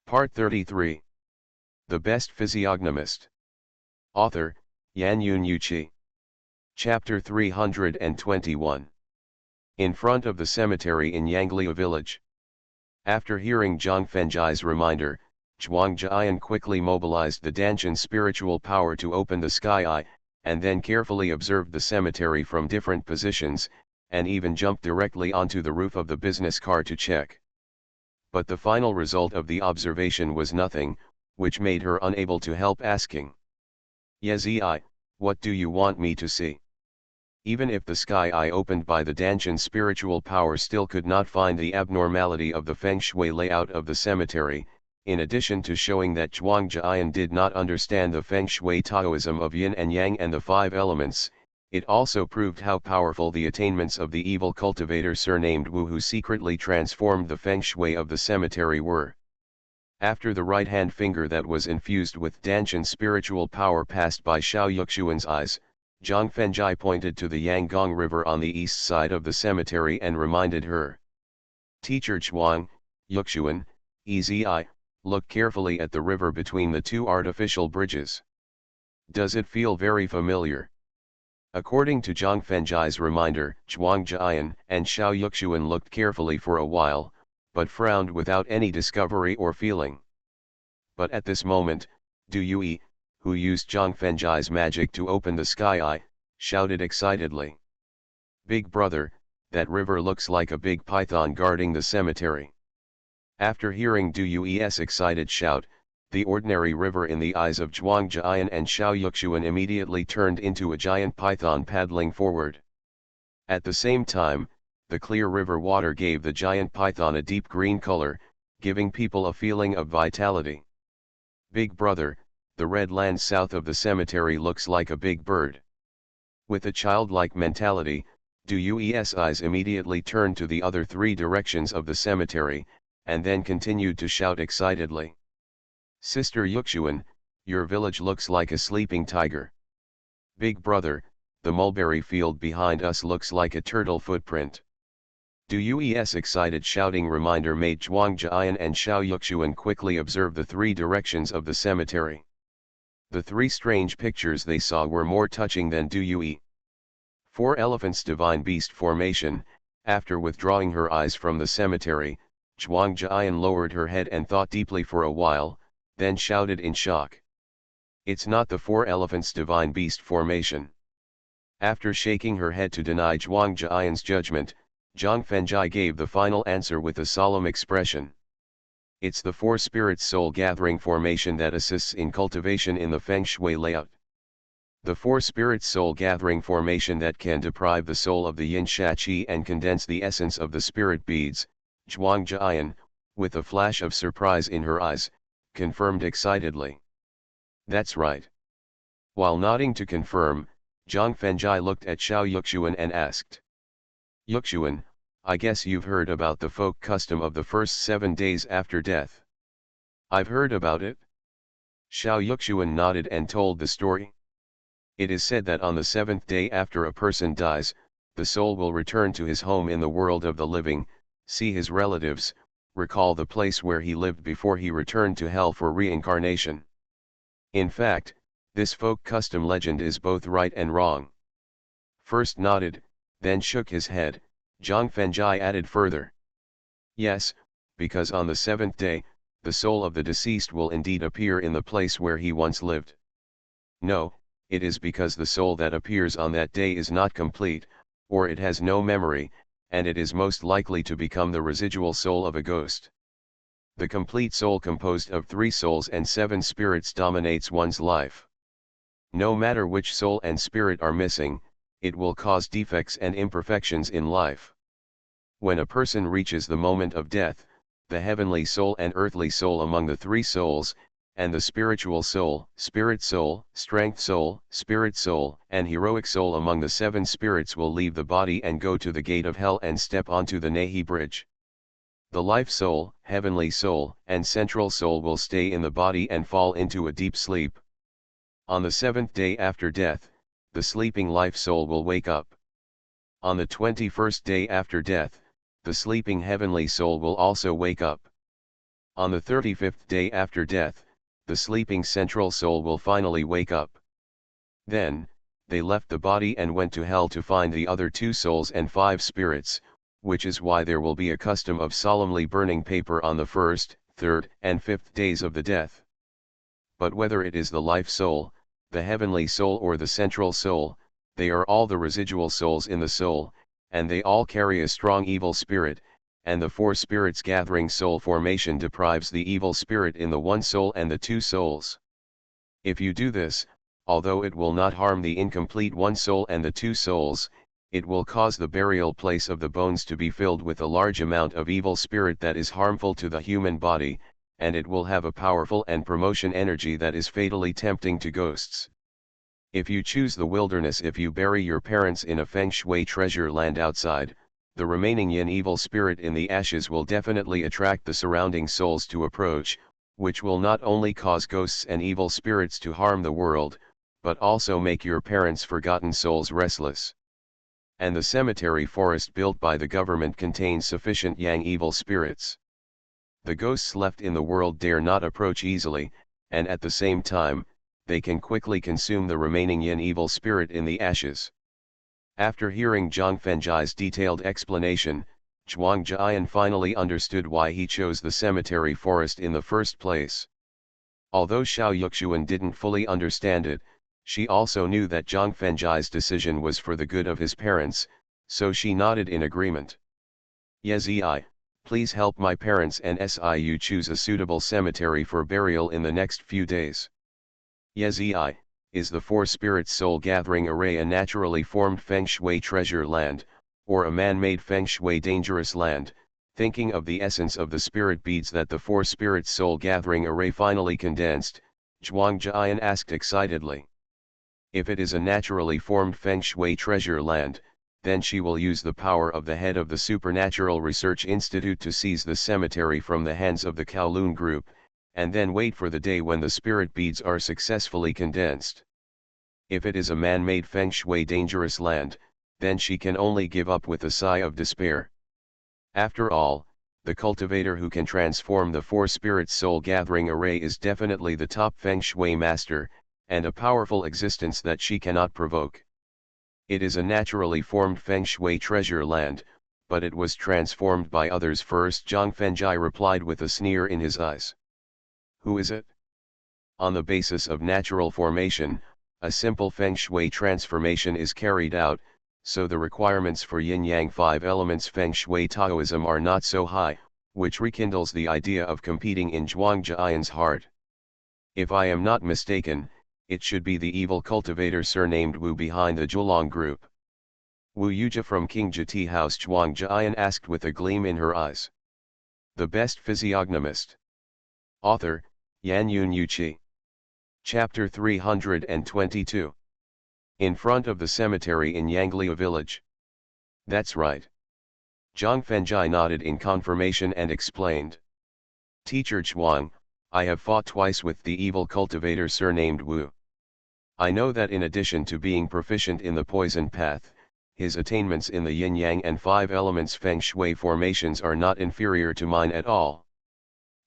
Part 33. The Best Physiognomist. Author, Yanyun Yuchi. Chapter 321. In front of the cemetery in Yangliu village. After hearing Zhang Fenjai's reminder, Zhuang Jian quickly mobilized the Danshan spiritual power to open the sky eye, and then carefully observed the cemetery from different positions, and even jumped directly onto the roof of the business car to check. But the final result of the observation was nothing, which made her unable to help asking. Yezi, what do you want me to see? Even if the sky eye opened by the Danshan spiritual power still could not find the abnormality of the feng shui layout of the cemetery, in addition to showing that Zhuang Jian did not understand the feng shui Taoism of yin and yang and the five elements, it also proved how powerful the attainments of the evil cultivator surnamed Wu who secretly transformed the feng shui of the cemetery were. After the right-hand finger that was infused with Danshan spiritual power passed by Xiao Yuxuan's eyes, Zhang Fenjai pointed to the Yanggong River on the east side of the cemetery and reminded her. Teacher Zhuang, Yuxuan, Ezi, look carefully at the river between the two artificial bridges. Does it feel very familiar? According to Zhang Fenjai's reminder, Zhuang Jian and Xiao Yuxuan looked carefully for a while, but frowned without any discovery or feeling. But at this moment, Du Yue, who used Zhang Fenjai's magic to open the sky eye, shouted excitedly. Big brother, that river looks like a big python guarding the cemetery. After hearing Du Yue's excited shout, the ordinary river in the eyes of Zhuang Jian and Xiao Yuxuan immediately turned into a giant python paddling forward. At the same time, the clear river water gave the giant python a deep green color, giving people a feeling of vitality. Big brother, the red land south of the cemetery looks like a big bird. With a childlike mentality, Du Yue's eyes immediately turned to the other three directions of the cemetery, and then continued to shout excitedly. Sister Yuxuan, your village looks like a sleeping tiger. Big brother, the mulberry field behind us looks like a turtle footprint. Du Yue's excited shouting reminder made Zhuang Jian and Xiao Yuxuan quickly observe the three directions of the cemetery. The three strange pictures they saw were more touching than Du Yue. 4 elephants divine beast formation. After withdrawing her eyes from the cemetery, Zhuang Jian lowered her head and thought deeply for a while, then shouted in shock. It's not the 4 elephants divine beast formation. After shaking her head to deny Zhuang Jian's judgment, Zhang Fenjai gave the final answer with a solemn expression. It's the 4 spirits soul gathering formation that assists in cultivation in the feng shui layout. The 4 spirits soul gathering formation that can deprive the soul of the yin sha qi and condense the essence of the spirit beads, Zhuang Jian, with a flash of surprise in her eyes, confirmed excitedly. That's right. While nodding to confirm, Zhang Fenjai looked at Xiao Yuxuan and asked. Yuxuan, I guess you've heard about the folk custom of the first 7 days after death. I've heard about it. Xiao Yuxuan nodded and told the story. It is said that on the 7th day after a person dies, the soul will return to his home in the world of the living, see his relatives, recall the place where he lived before he returned to hell for reincarnation. In fact, this folk custom legend is both right and wrong. First nodded, then shook his head, Zhang Fenjai added further. Yes, because on the 7th day, the soul of the deceased will indeed appear in the place where he once lived. No, it is because the soul that appears on that day is not complete, or it has no memory, and it is most likely to become the residual soul of a ghost. The complete soul composed of 3 souls and 7 spirits dominates one's life. No matter which soul and spirit are missing, it will cause defects and imperfections in life. When a person reaches the moment of death, the heavenly soul and earthly soul among the 3 souls, and the spiritual soul, spirit soul, strength soul, spirit soul, and heroic soul among the 7 spirits will leave the body and go to the gate of hell and step onto the Nahi bridge. The life soul, heavenly soul, and central soul will stay in the body and fall into a deep sleep. On the 7th day after death, the sleeping life soul will wake up. On the 21st day after death, the sleeping heavenly soul will also wake up. On the 35th day after death, the sleeping central soul will finally wake up. Then, they left the body and went to hell to find the other 2 souls and 5 spirits, which is why there will be a custom of solemnly burning paper on the 1st, 3rd, and 5th days of the death. But whether it is the life soul, the heavenly soul or the central soul, they are all the residual souls in the soul, and they all carry a strong evil spirit, and the 4 spirits gathering soul formation deprives the evil spirit in the 1 soul and the 2 souls. If you do this, although it will not harm the incomplete 1 soul and the 2 souls, it will cause the burial place of the bones to be filled with a large amount of evil spirit that is harmful to the human body, and it will have a powerful and promotion energy that is fatally tempting to ghosts. If you choose the wilderness, if you bury your parents in a feng shui treasure land outside, the remaining yin evil spirit in the ashes will definitely attract the surrounding souls to approach, which will not only cause ghosts and evil spirits to harm the world, but also make your parents' forgotten souls restless. And the cemetery forest built by the government contains sufficient yang evil spirits. The ghosts left in the world dare not approach easily, and at the same time, they can quickly consume the remaining yin evil spirit in the ashes. After hearing Zhang Fenjai's detailed explanation, Zhuang Jian finally understood why he chose the cemetery forest in the first place. Although Xiao Yuxuan didn't fully understand it, she also knew that Zhang Fenjai's decision was for the good of his parents, so she nodded in agreement. Yezi, please help my parents and Siu choose a suitable cemetery for burial in the next few days. Yezi, is the 4 spirits soul gathering array a naturally formed feng shui treasure land, or a man-made feng shui dangerous land, thinking of the essence of the spirit beads that the 4 spirits soul gathering array finally condensed, Zhuang Jian asked excitedly. If it is a naturally formed feng shui treasure land, then she will use the power of the head of the Supernatural Research Institute to seize the cemetery from the hands of the Kowloon Group, and then wait for the day when the spirit beads are successfully condensed. If it is a man-made feng shui dangerous land, then she can only give up with a sigh of despair. After all, the cultivator who can transform the 4 spirits soul gathering array is definitely the top feng shui master, and a powerful existence that she cannot provoke. It is a naturally formed feng shui treasure land, but it was transformed by others first, Zhang Fenjai replied with a sneer in his eyes. Who is it? On the basis of natural formation, a simple feng shui transformation is carried out, so the requirements for yin-yang 5 elements feng shui Taoism are not so high, which rekindles the idea of competing in Zhuang Jian's heart. If I am not mistaken, it should be the evil cultivator surnamed Wu behind the Zhulang group. Wu Yuja from King Jati House, Zhuang Jian asked with a gleam in her eyes. The best physiognomist. Author, Yan Yun Yuqi. Chapter 322. In front of the cemetery in Yanglia village. That's right. Zhang Fenjai nodded in confirmation and explained. Teacher Zhuang, I have fought twice with the evil cultivator surnamed Wu. I know that in addition to being proficient in the poison path, his attainments in the yin-yang and 5 elements feng shui formations are not inferior to mine at all.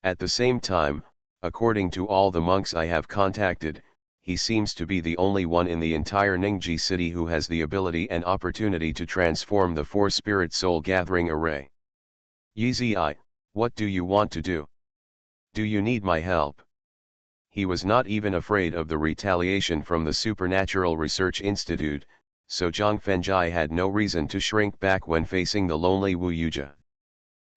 At the same time, according to all the monks I have contacted, he seems to be the only one in the entire Ningji city who has the ability and opportunity to transform the 4 spirit soul gathering array. Yizi, what do you want to do? Do you need my help? He was not even afraid of the retaliation from the Supernatural Research Institute, so Zhang Fenjai had no reason to shrink back when facing the lonely Wu Yuja.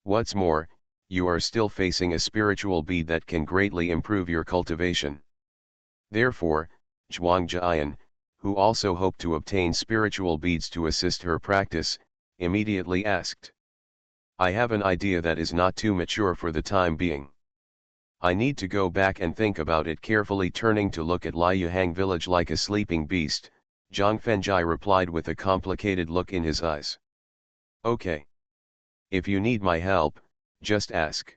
What's more, you are still facing a spiritual bead that can greatly improve your cultivation. Therefore, Zhuang Jian, who also hoped to obtain spiritual beads to assist her practice, immediately asked. I have an idea that is not too mature for the time being. I need to go back and think about it carefully. Turning to look at Liuyang village like a sleeping beast, Zhang Fenjai replied with a complicated look in his eyes. Okay. If you need my help, just ask.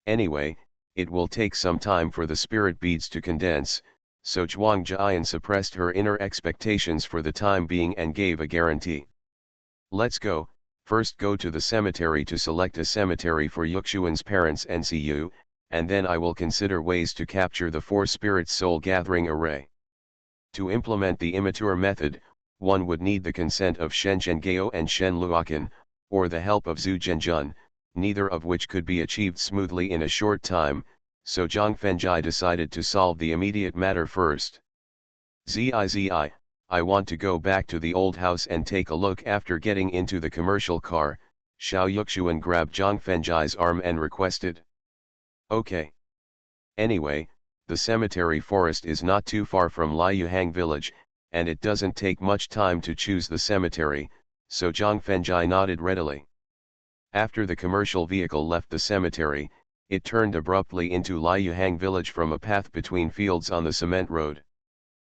Anyway, it will take some time for the spirit beads to condense, so Zhuang Jian suppressed her inner expectations for the time being and gave a guarantee. Let's go. First go to the cemetery to select a cemetery for Yuxuan's parents and see you, and then I will consider ways to capture the 4 spirits soul gathering array. To implement the immature method, one would need the consent of Shen Zhenggao and Shen Luoqan, or the help of Zhu Zhenjun, neither of which could be achieved smoothly in a short time, so Zhang Fengjai decided to solve the immediate matter first. Zizi, I want to go back to the old house and take a look. After getting into the commercial car, Xiao Yuxuan grabbed Zhang Fengjai's arm and requested. Okay. Anyway, the cemetery forest is not too far from Liuyuhang village, and it doesn't take much time to choose the cemetery, so Zhang Fengjai nodded readily. After the commercial vehicle left the cemetery, it turned abruptly into Liuyuhang village from a path between fields on the cement road.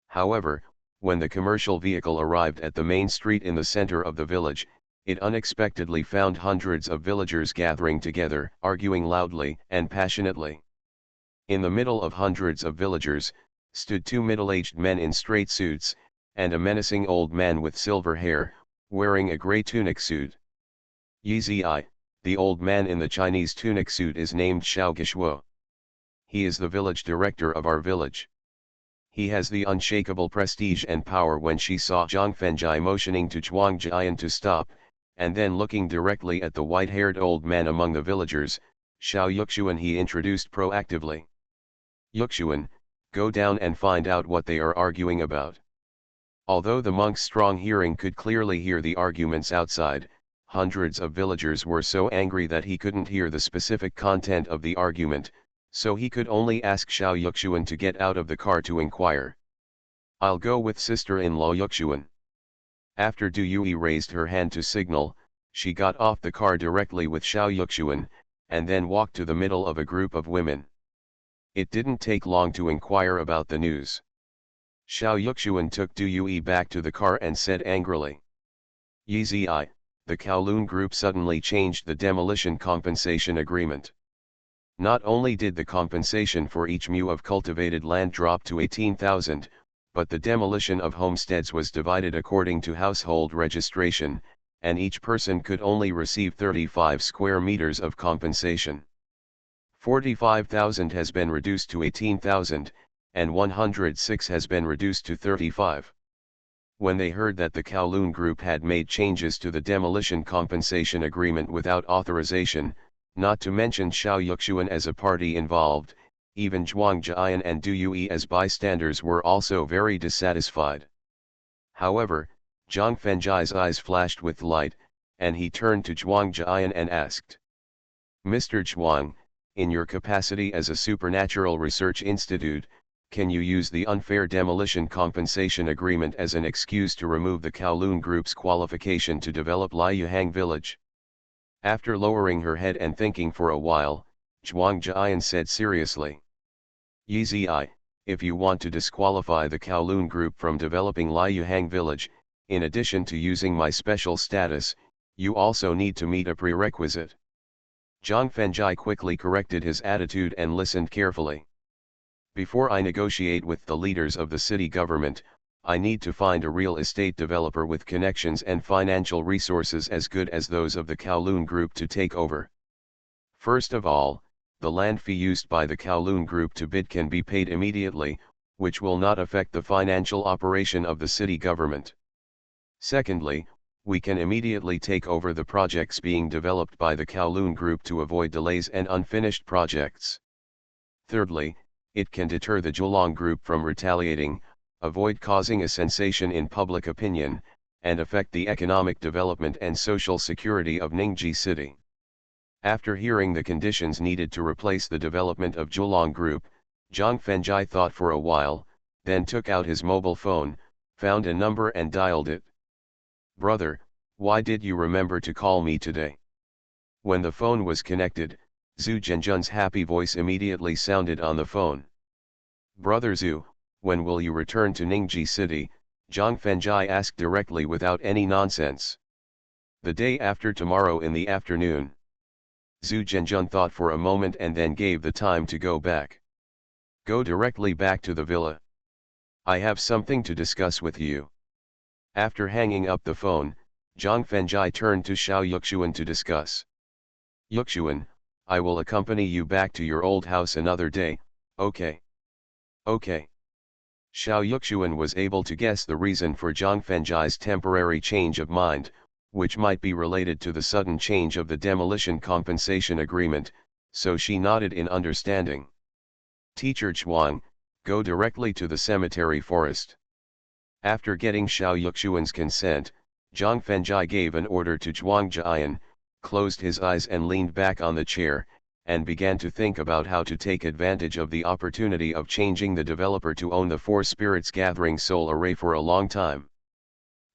However, when the commercial vehicle arrived at the main street in the center of the village, it unexpectedly found hundreds of villagers gathering together, arguing loudly and passionately. In the middle of hundreds of villagers, stood 2 middle-aged men in straight suits, and a menacing old man with silver hair, wearing a gray tunic suit. Yizi, the old man in the Chinese tunic suit is named Xiao Gishuo. He is the village director of our village. He has the unshakable prestige and power. When she saw Zhang Fengjai motioning to Zhuang Jian to stop, and then looking directly at the white-haired old man among the villagers, Xiao Yuxuan he introduced proactively. Yuxuan, go down and find out what they are arguing about. Although the monk's strong hearing could clearly hear the arguments outside, hundreds of villagers were so angry that he couldn't hear the specific content of the argument, so he could only ask Xiao Yuxuan to get out of the car to inquire. I'll go with sister-in-law Yuxuan. After Du Yui raised her hand to signal, she got off the car directly with Xiao Yuxuan, and then walked to the middle of a group of women. It didn't take long to inquire about the news. Xiao Yuxuan took Du Yui back to the car and said angrily. Yizi, the Kowloon group suddenly changed the demolition compensation agreement. Not only did the compensation for each mu of cultivated land drop to 18,000, but the demolition of homesteads was divided according to household registration, and each person could only receive 35 square meters of compensation. 45,000 has been reduced to 18,000, and 106 has been reduced to 35. When they heard that the Kowloon group had made changes to the demolition compensation agreement without authorization, not to mention Xiao Yuxuan as a party involved, even Zhuang Jian and Du Yui as bystanders were also very dissatisfied. However, Zhang Fengjai's eyes flashed with light, and he turned to Zhuang Jian and asked. Mr. Zhuang, in your capacity as a supernatural research institute, can you use the unfair demolition compensation agreement as an excuse to remove the Kowloon group's qualification to develop Liuyuhang village? After lowering her head and thinking for a while, Zhuang Jian said seriously. Yizi, if you want to disqualify the Kowloon group from developing Liuyuhang village, in addition to using my special status, you also need to meet a prerequisite. Zhang Fengjai quickly corrected his attitude and listened carefully. Before I negotiate with the leaders of the city government, I need to find a real estate developer with connections and financial resources as good as those of the Kowloon group to take over. First of all, the land fee used by the Kowloon group to bid can be paid immediately, which will not affect the financial operation of the city government. Secondly, we can immediately take over the projects being developed by the Kowloon group to avoid delays and unfinished projects. Thirdly, it can deter the Zhulang group from retaliating, avoid causing a sensation in public opinion, and affect the economic development and social security of Ningji City. After hearing the conditions needed to replace the development of Zhulang group, Zhang Fengjai thought for a while, then took out his mobile phone, found a number and dialed it. Brother, why did you remember to call me today? When the phone was connected, Zhu Zhenjun's happy voice immediately sounded on the phone. Brother Zhu, when will you return to Ningji City? Zhang Fengjai asked directly without any nonsense. The day after tomorrow in the afternoon. Zhu Zhenjun thought for a moment and then gave the time to go back. Go directly back to the villa. I have something to discuss with you. After hanging up the phone, Zhang Fengjai turned to Xiao Yuxuan to discuss. Yuxuan, I will accompany you back to your old house another day, okay? Okay. Xiao Yuxuan was able to guess the reason for Zhang Fenjai's temporary change of mind, which might be related to the sudden change of the demolition compensation agreement, so she nodded in understanding. Teacher Chuang, go directly to the cemetery forest. After getting Xiao Yuxuan's consent, Zhang Fenjai gave an order to Zhuang Jian, closed his eyes and leaned back on the chair, and began to think about how to take advantage of the opportunity of changing the developer to own the Four Spirits Gathering Soul Array for a long time.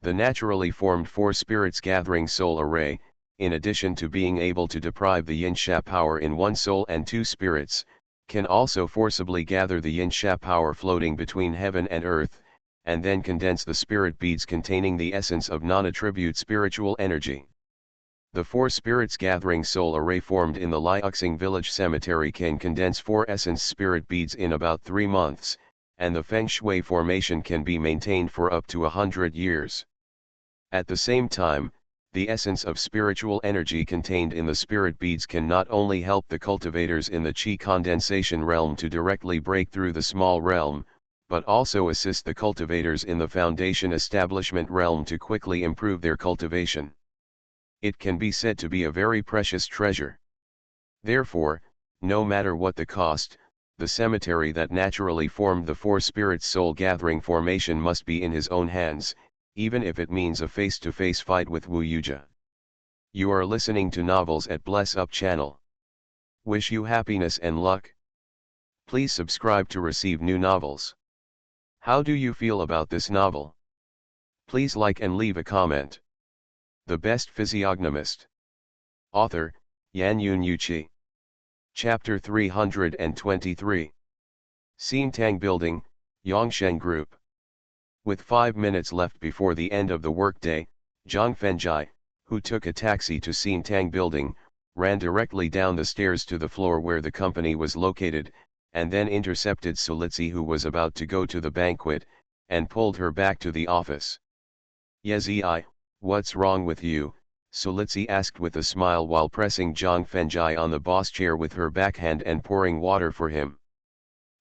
The naturally formed Four Spirits Gathering Soul Array, in addition to being able to deprive the Yin-Sha power in one soul and two spirits, can also forcibly gather the Yin-Sha power floating between heaven and earth, and then condense the spirit beads containing the essence of non-attribute spiritual energy. The Four Spirits Gathering Soul Array formed in the Liuxing Village Cemetery can condense 4 essence spirit beads in about 3 months, and the Feng Shui formation can be maintained for up to 100 years. At the same time, the essence of spiritual energy contained in the spirit beads can not only help the cultivators in the Qi condensation realm to directly break through the small realm, but also assist the cultivators in the foundation establishment realm to quickly improve their cultivation. It can be said to be a very precious treasure. Therefore, no matter what the cost, the cemetery that naturally formed the Four Spirits Soul Gathering formation must be in his own hands, even if it means a face-to-face fight with Wu Yuja. You are listening to Novels at Bless Up channel. Wish you happiness and luck. Please subscribe to receive new novels. How do you feel about this novel? Please like and leave a comment. The Best Physiognomist. Author, Yanyun Yuqi. Chapter 323. Xintang Building, Yongsheng Group. With 5 minutes left before the end of the workday, Zhang Fenjai, who took a taxi to Xintang Building, ran directly down the stairs to the floor where the company was located, and then intercepted Sulitzi, who was about to go to the banquet, and pulled her back to the office. Yezi, what's wrong with you? Sulitzi asked with a smile while pressing Zhang Fenjai on the boss chair with her backhand and pouring water for him.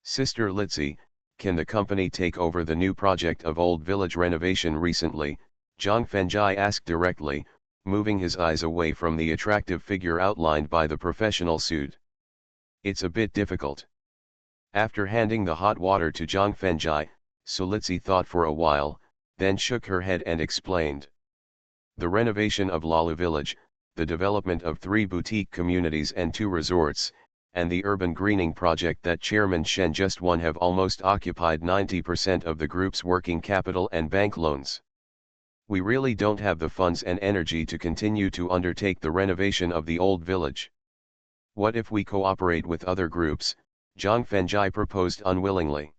Sister Litzi, can the company take over the new project of Old Village renovation recently? Zhang Fenjai asked directly, moving his eyes away from the attractive figure outlined by the professional suit. It's a bit difficult. After handing the hot water to Zhang Fenjai, Sulitzi thought for a while, then shook her head and explained. The renovation of Lalu Village, the development of 3 boutique communities and 2 resorts, and the urban greening project that Chairman Shen just won have almost occupied 90% of the group's working capital and bank loans. We really don't have the funds and energy to continue to undertake the renovation of the old village. What if we cooperate with other groups? Zhang Fenjai proposed unwillingly.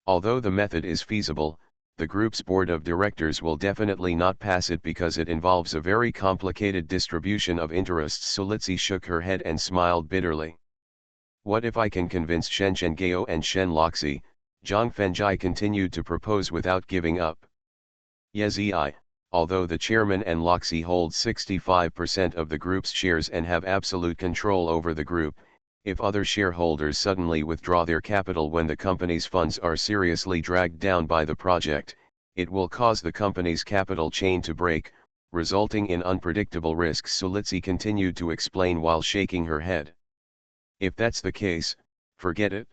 Although the method is feasible, the group's board of directors will definitely not pass it because it involves a very complicated distribution of interests. Sulitzi shook her head and smiled bitterly. What if I can convince Shen Zhenghao and Shen Loxi? Zhang Fenjai continued to propose without giving up. Yezi, although the chairman and Loxi hold 65% of the group's shares and have absolute control over the group, if other shareholders suddenly withdraw their capital when the company's funds are seriously dragged down by the project, it will cause the company's capital chain to break, resulting in unpredictable risks. Sulitzi continued to explain while shaking her head. If that's the case, forget it.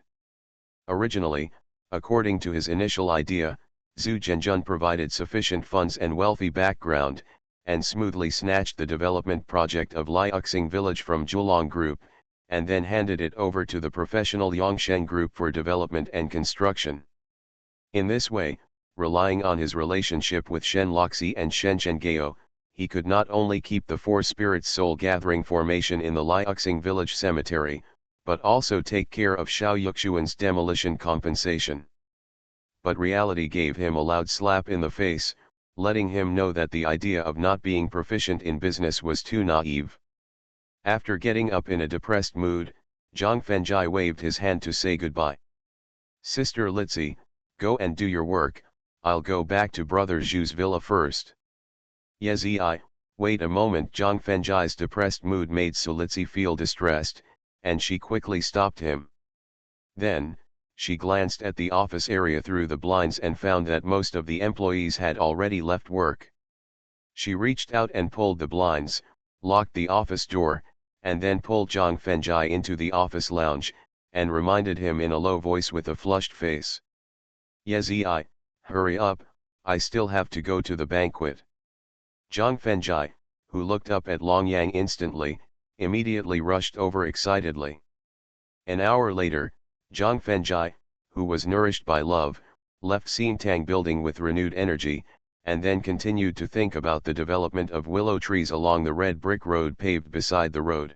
Originally, according to his initial idea, Zhu Zhenjun provided sufficient funds and wealthy background, and smoothly snatched the development project of Liuxing Village from Zhulong Group, and then handed it over to the professional Yongsheng Group for development and construction. In this way, relying on his relationship with Shen Loxi and Shen Zhenghao, he could not only keep the Four Spirits Soul Gathering formation in the Liuxing Village Cemetery, but also take care of Xiao Yuxuan's demolition compensation. But reality gave him a loud slap in the face, letting him know that the idea of not being proficient in business was too naive. After getting up in a depressed mood, Zhang Fenjai waved his hand to say goodbye. Sister Litzi, go and do your work, I'll go back to Brother Zhu's villa first. Yezi, Wait a moment. Zhang Fenjai's depressed mood made Sulitsi feel distressed, and she quickly stopped him. Then, she glanced at the office area through the blinds and found that most of the employees had already left work. She reached out and pulled the blinds, locked the office door, and then pulled Zhang Fenjai into the office lounge, and reminded him in a low voice with a flushed face. Yezi, hurry up, I still have to go to the banquet. Zhang Fenjai, who looked up at Long Yang instantly, immediately rushed over excitedly. An hour later, Zhang Fenjai, who was nourished by love, left Xintang building with renewed energy, and then continued to think about the development of willow trees along the red brick road paved beside the road.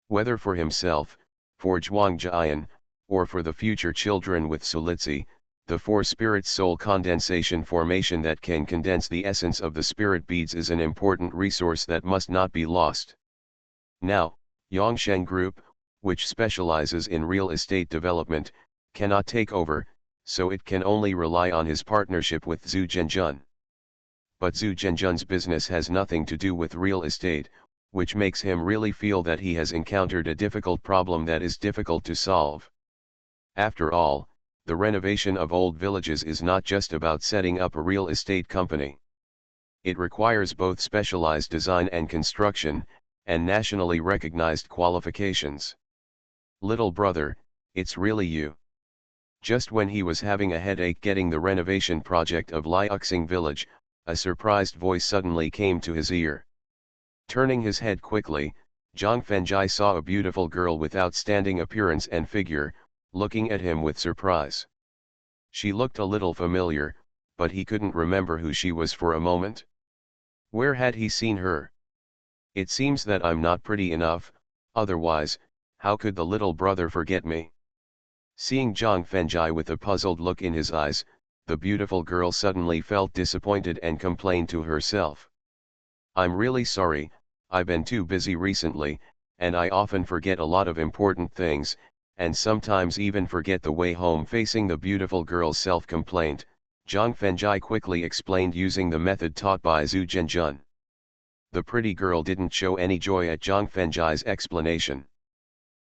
Whether for himself, for Zhuang Jian, or for the future children with Sulitsi, the four spirit soul condensation formation that can condense the essence of the spirit beads is an important resource that must not be lost. Now, Yongsheng Group, which specializes in real estate development, cannot take over, so it can only rely on his partnership with Zhu Zhenjun. But Zhu Zhenjun's business has nothing to do with real estate, which makes him really feel that he has encountered a difficult problem that is difficult to solve. After all, the renovation of old villages is not just about setting up a real estate company. It requires both specialized design and construction, and nationally recognized qualifications. Little brother, it's really you. Just when he was having a headache getting the renovation project of Liuxing village, a surprised voice suddenly came to his ear. Turning his head quickly, Zhang Fenjai saw a beautiful girl with outstanding appearance and figure, looking at him with surprise. She looked a little familiar, but he couldn't remember who she was for a moment. Where had he seen her? It seems that I'm not pretty enough, otherwise, how could the little brother forget me? Seeing Zhang Fenjai with a puzzled look in his eyes, the beautiful girl suddenly felt disappointed and complained to herself. I'm really sorry, I've been too busy recently, and I often forget a lot of important things, and sometimes even forget the way home. Facing the beautiful girl's self-complaint, Zhang Fenjai quickly explained using the method taught by Zhu Zhenjun. The pretty girl didn't show any joy at Zhang Fenjai's explanation.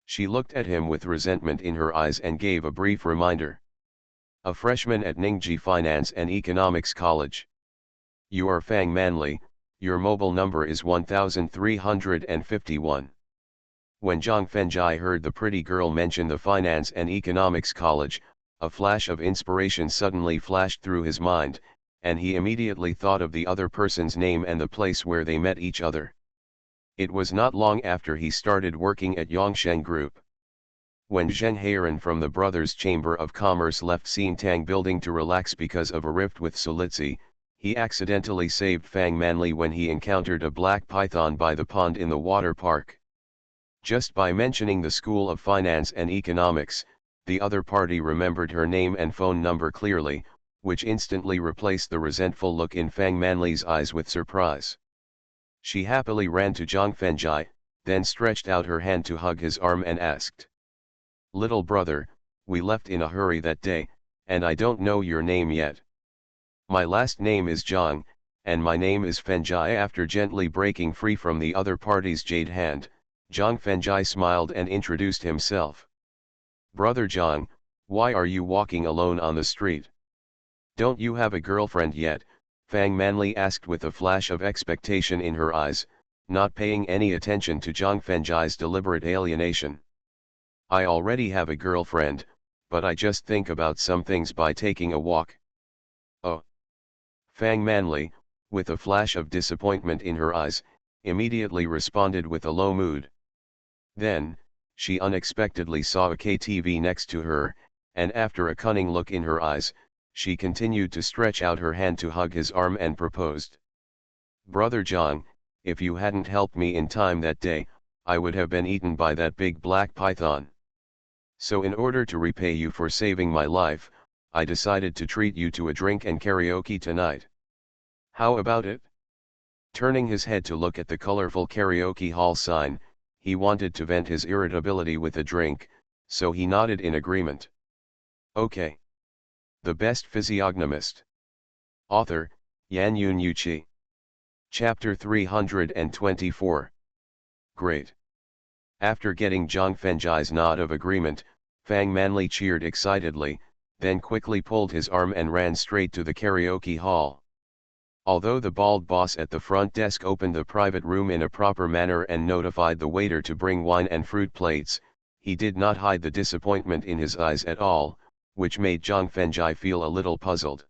She looked at him with resentment in her eyes and gave a brief reminder. A freshman at Ningji Finance and Economics College. You are Fang Manli, your mobile number is 1351. When Zhang Fenjai heard the pretty girl mention the Finance and Economics College, a flash of inspiration suddenly flashed through his mind, and he immediately thought of the other person's name and the place where they met each other. It was not long after he started working at Yongsheng Group. When Zheng Heiran from the Brothers' Chamber of Commerce left Xintang building to relax because of a rift with Sulitsi, he accidentally saved Fang Manli when he encountered a black python by the pond in the water park. Just by mentioning the School of Finance and Economics, the other party remembered her name and phone number clearly, which instantly replaced the resentful look in Fang Manli's eyes with surprise. She happily ran to Zhang Fenjai, then stretched out her hand to hug his arm and asked, "Little brother, we left in a hurry that day, and I don't know your name yet." "My last name is Zhang, and my name is Fenjai." After gently breaking free from the other party's jade hand, Zhang Fenjai smiled and introduced himself. "Brother Zhang, why are you walking alone on the street? Don't you have a girlfriend yet?" Fang Manli asked with a flash of expectation in her eyes, not paying any attention to Zhang Fenjai's deliberate alienation. "I already have a girlfriend, but I just think about some things by taking a walk." "Oh." Fang Manli, with a flash of disappointment in her eyes, immediately responded with a low mood. Then, she unexpectedly saw a KTV next to her, and after a cunning look in her eyes, she continued to stretch out her hand to hug his arm and proposed. "Brother Zhang, if you hadn't helped me in time that day, I would have been eaten by that big black python. So in order to repay you for saving my life, I decided to treat you to a drink and karaoke tonight. How about it?" Turning his head to look at the colorful karaoke hall sign, he wanted to vent his irritability with a drink, so he nodded in agreement. "Okay." The Best Physiognomist. Author, Yan Yun Yuqi. Chapter 324. Great. After getting Zhang Fenjai's nod of agreement, Fang Manli cheered excitedly, then quickly pulled his arm and ran straight to the karaoke hall. Although the bald boss at the front desk opened the private room in a proper manner and notified the waiter to bring wine and fruit plates, he did not hide the disappointment in his eyes at all, which made Zhang Fenjai feel a little puzzled.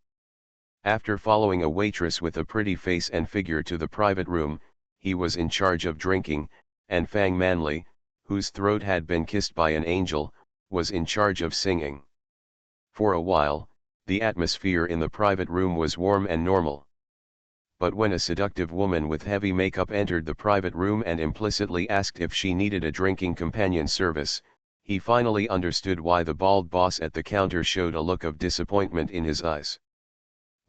After following a waitress with a pretty face and figure to the private room, he was in charge of drinking, and Fang Manli, whose throat had been kissed by an angel, was in charge of singing. For a while, the atmosphere in the private room was warm and normal. But when a seductive woman with heavy makeup entered the private room and implicitly asked if she needed a drinking companion service, he finally understood why the bald boss at the counter showed a look of disappointment in his eyes.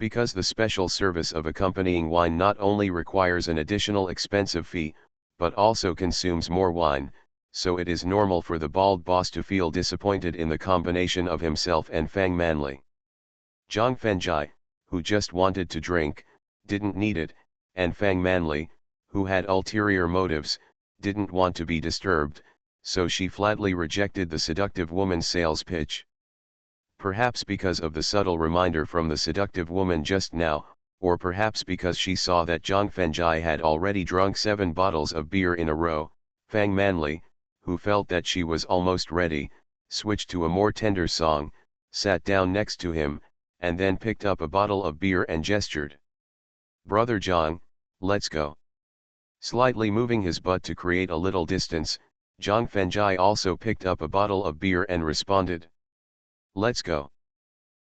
Because the special service of accompanying wine not only requires an additional expensive fee, but also consumes more wine, so it is normal for the bald boss to feel disappointed in the combination of himself and Fang Manli. Zhang Fenjai, who just wanted to drink, didn't need it, and Fang Manli, who had ulterior motives, didn't want to be disturbed, so she flatly rejected the seductive woman's sales pitch. Perhaps because of the subtle reminder from the seductive woman just now, or perhaps because she saw that Zhang Fenjai had already drunk 7 bottles of beer in a row, Fang Manli, who felt that she was almost ready, switched to a more tender song, sat down next to him, and then picked up a bottle of beer and gestured. "Brother Zhang, let's go." Slightly moving his butt to create a little distance, Zhang Fenjai also picked up a bottle of beer and responded, "Let's go."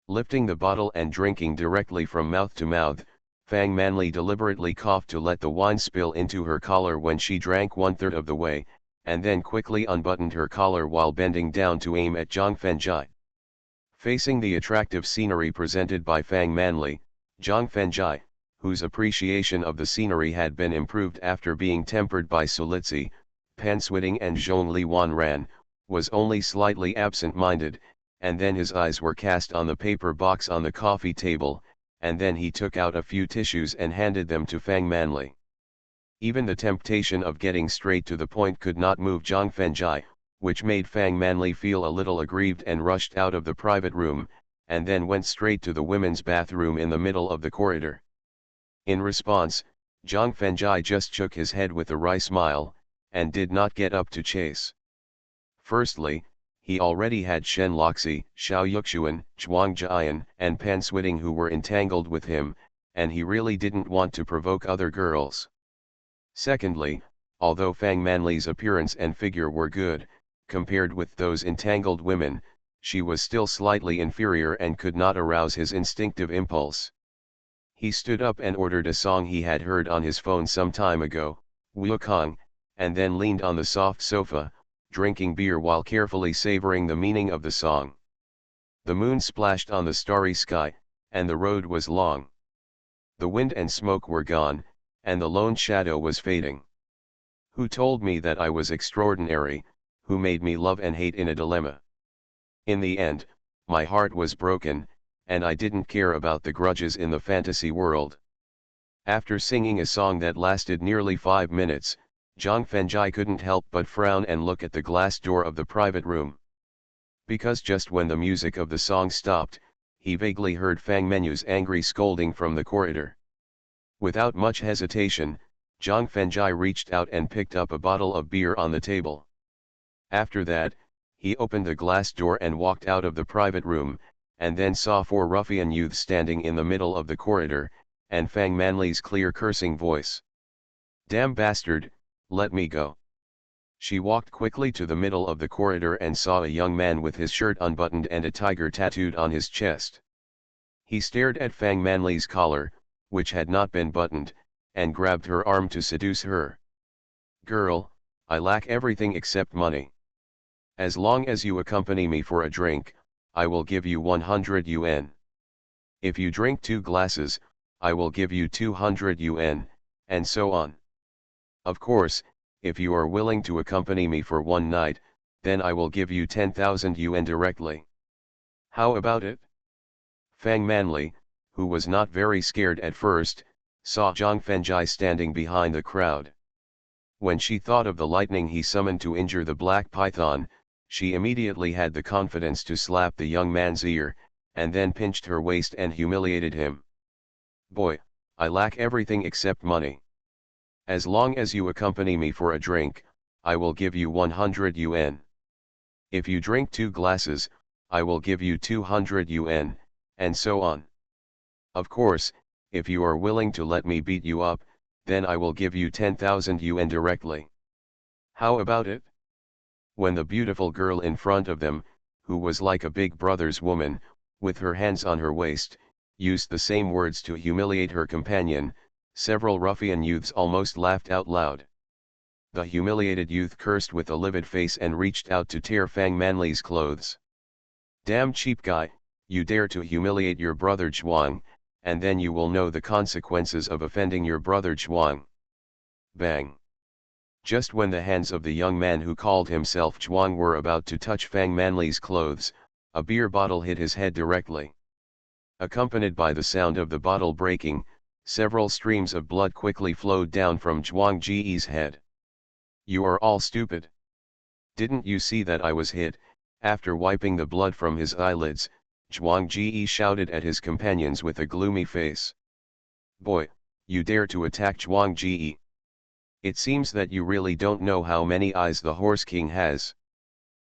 Lifting the bottle and drinking directly from mouth to mouth, Fang Manli deliberately coughed to let the wine spill into her collar when she drank 1/3 of the way, and then quickly unbuttoned her collar while bending down to aim at Zhang Fenjai. Facing the attractive scenery presented by Fang Manli, Zhang Fenjai, whose appreciation of the scenery had been improved after being tempered by Sulitzi, Panswitting and Zhongli Wanran, was only slightly absent-minded, and then his eyes were cast on the paper box on the coffee table, and then he took out a few tissues and handed them to Fang Manli. Even the temptation of getting straight to the point could not move Zhang Fenjai, which made Fang Manli feel a little aggrieved and rushed out of the private room, and then went straight to the women's bathroom in the middle of the corridor. In response, Zhang Fenjai just shook his head with a wry smile, and did not get up to chase. Firstly, he already had Shen Loxi, Xiao Yuxuan, Zhuang Jian, and Panswitting who were entangled with him, and he really didn't want to provoke other girls. Secondly, although Fang Manli's appearance and figure were good, compared with those entangled women, she was still slightly inferior and could not arouse his instinctive impulse. He stood up and ordered a song he had heard on his phone some time ago, Wukong, and then leaned on the soft sofa, drinking beer while carefully savoring the meaning of the song. The moon splashed on the starry sky, and the road was long. The wind and smoke were gone, and the lone shadow was fading. Who told me that I was extraordinary, who made me love and hate in a dilemma? In the end, my heart was broken, and I didn't care about the grudges in the fantasy world. After singing a song that lasted nearly 5 minutes, Zhang Fenjai couldn't help but frown and look at the glass door of the private room. Because just when the music of the song stopped, he vaguely heard Fang Menyu's angry scolding from the corridor. Without much hesitation, Zhang Fenjai reached out and picked up a bottle of beer on the table. After that, he opened the glass door and walked out of the private room, and then saw 4 ruffian youths standing in the middle of the corridor, and Fang Manli's clear cursing voice. "Damn bastard, let me go." She walked quickly to the middle of the corridor and saw a young man with his shirt unbuttoned and a tiger tattooed on his chest. He stared at Fang Manli's collar, which had not been buttoned, and grabbed her arm to seduce her. "Girl, I lack everything except money. As long as you accompany me for a drink, I will give you 100 yuan. If you drink 2 glasses, I will give you 200 yuan, and so on. Of course, if you are willing to accompany me for 1 night, then I will give you 10,000 yuan directly. How about it?" Fang Manli, who was not very scared at first, saw Zhang Fengjai standing behind the crowd. When she thought of the lightning he summoned to injure the black python, she immediately had the confidence to slap the young man's ear, and then pinched her waist and humiliated him. "Boy, I lack everything except money. As long as you accompany me for a drink, I will give you 100 yuan. If you drink 2 glasses, I will give you 200 yuan, and so on. Of course, if you are willing to let me beat you up, then I will give you 10,000 yuan directly. How about it?" When the beautiful girl in front of them, who was like a big brother's woman, with her hands on her waist, used the same words to humiliate her companion, several ruffian youths almost laughed out loud. The humiliated youth cursed with a livid face and reached out to tear Fang Manli's clothes. "Damn cheap guy, you dare to humiliate your brother Zhuang, and then you will know the consequences of offending your brother Zhuang." Bang! Just when the hands of the young man who called himself Zhuang were about to touch Fang Manli's clothes, a beer bottle hit his head directly. Accompanied by the sound of the bottle breaking, several streams of blood quickly flowed down from Zhuang Ji's head. "You are all stupid. Didn't you see that I was hit?" After wiping the blood from his eyelids, Zhuang Ji shouted at his companions with a gloomy face. "Boy, you dare to attack Zhuang Ji. It seems that you really don't know how many eyes the Horse King has."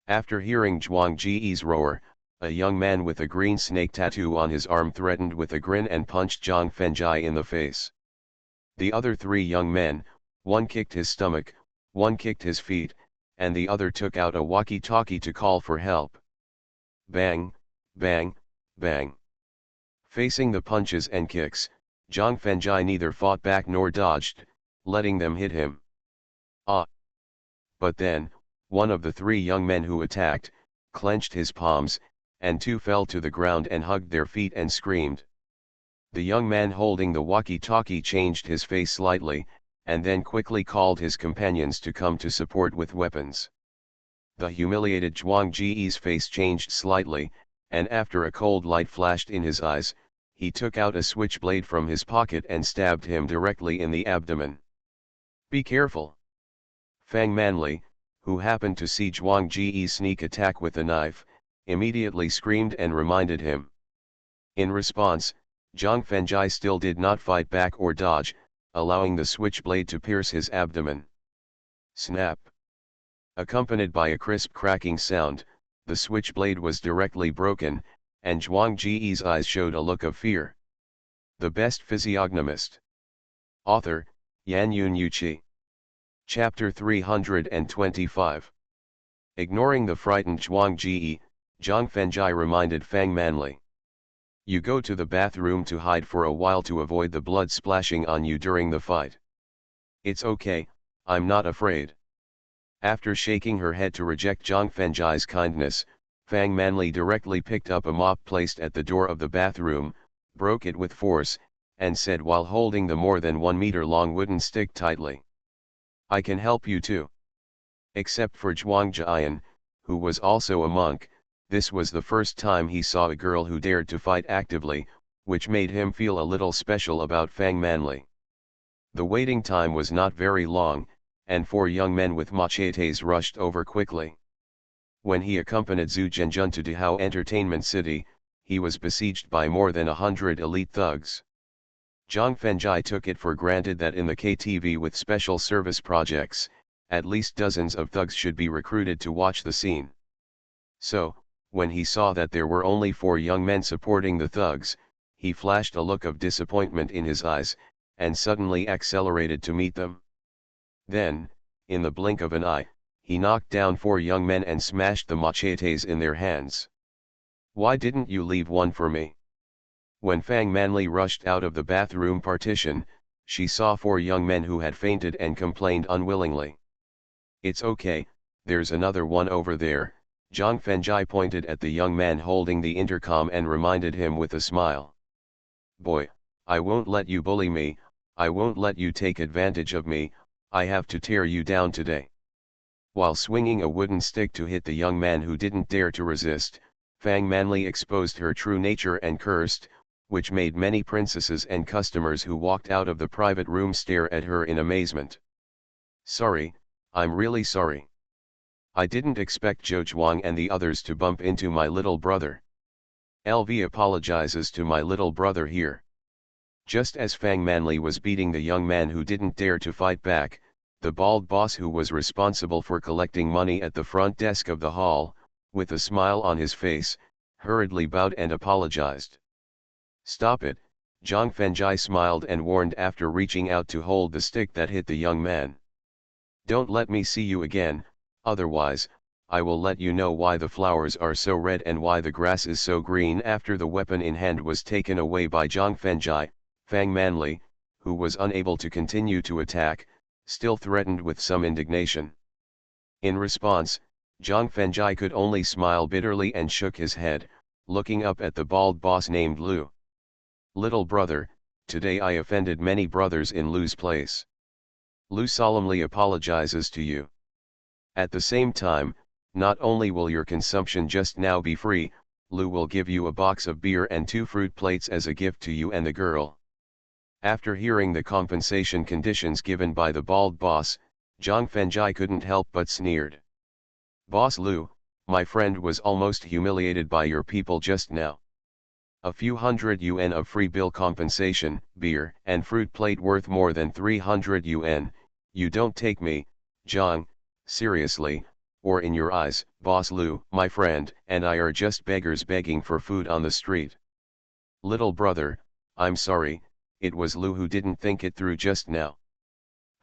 After hearing Zhuang Ji's roar, a young man with a green snake tattoo on his arm threatened with a grin and punched Zhang Fengjai in the face. The other 3 young men, one kicked his stomach, one kicked his feet, and the other took out a walkie-talkie to call for help. Bang, bang, bang. Facing the punches and kicks, Zhang Fengjai neither fought back nor dodged, letting them hit him. Ah! But then, one of the 3 young men who attacked, clenched his palms, and 2 fell to the ground and hugged their feet and screamed. The young man holding the walkie-talkie changed his face slightly, and then quickly called his companions to come to support with weapons. The humiliated Zhuang Ji's face changed slightly, and after a cold light flashed in his eyes, he took out a switchblade from his pocket and stabbed him directly in the abdomen. "Be careful!" Fang Manli, who happened to see Zhuang Ji's sneak attack with a knife, immediately screamed and reminded him. In response, Zhang Fengjai still did not fight back or dodge, allowing the switchblade to pierce his abdomen. Snap! Accompanied by a crisp cracking sound, the switchblade was directly broken, and Zhuang Ji's eyes showed a look of fear. The Best Physiognomist. Author, Yan Yun Yuqi. Chapter 325. Ignoring the frightened Zhuang Ji, Zhang Fengjai reminded Fang Manli. "You go to the bathroom to hide for a while to avoid the blood splashing on you during the fight." "It's okay, I'm not afraid." After shaking her head to reject Zhang Fengjai's kindness, Fang Manli directly picked up a mop placed at the door of the bathroom, broke it with force, and said while holding the more than 1 meter long wooden stick tightly, "I can help you too." Except for Zhuang Jian, who was also a monk, this was the first time he saw a girl who dared to fight actively, which made him feel a little special about Fang Manli. The waiting time was not very long, and 4 young men with machetes rushed over quickly. When he accompanied Zhu Zhenjun to Dahao Entertainment City, he was besieged by more than 100 elite thugs. Zhang Fengjai took it for granted that in the KTV with special service projects, at least dozens of thugs should be recruited to watch the scene. So, when he saw that there were only 4 young men supporting the thugs, he flashed a look of disappointment in his eyes, and suddenly accelerated to meet them. Then, in the blink of an eye, he knocked down 4 young men and smashed the machetes in their hands. "Why didn't you leave one for me?" When Fang Manli rushed out of the bathroom partition, she saw 4 young men who had fainted and complained unwillingly. "It's okay, there's another one over there." Zhang Fengjai pointed at the young man holding the intercom and reminded him with a smile. "Boy, I won't let you bully me, I won't let you take advantage of me, I have to tear you down today." While swinging a wooden stick to hit the young man who didn't dare to resist, Fang Manli exposed her true nature and cursed, which made many princesses and customers who walked out of the private room stare at her in amazement. "Sorry, I'm really sorry. I didn't expect Zhou Zhuang and the others to bump into my little brother. LV apologizes to my little brother here." Just as Fang Manli was beating the young man who didn't dare to fight back, the bald boss who was responsible for collecting money at the front desk of the hall, with a smile on his face, hurriedly bowed and apologized. "Stop it," Zhang Fengjai smiled and warned after reaching out to hold the stick that hit the young man. "Don't let me see you again, otherwise, I will let you know why the flowers are so red and why the grass is so green." After the weapon in hand was taken away by Zhang Fengjai, Fang Manli, who was unable to continue to attack, still threatened with some indignation. In response, Zhang Fengjai could only smile bitterly and shook his head, looking up at the bald boss named Lu. "Little brother, today I offended many brothers in Lu's place. Lu solemnly apologizes to you. At the same time, not only will your consumption just now be free, Lu will give you a box of beer and 2 fruit plates as a gift to you and the girl." After hearing the compensation conditions given by the bald boss, Zhang Fengjai couldn't help but sneered. "Boss Lu, my friend was almost humiliated by your people just now. A few hundred yuan of free bill compensation, beer and fruit plate worth more than 300 yuan, you don't take me, Zhang, seriously, or in your eyes, Boss Lu, my friend, and I are just beggars begging for food on the street. Little brother, I'm sorry, it was Lu who didn't think it through just now."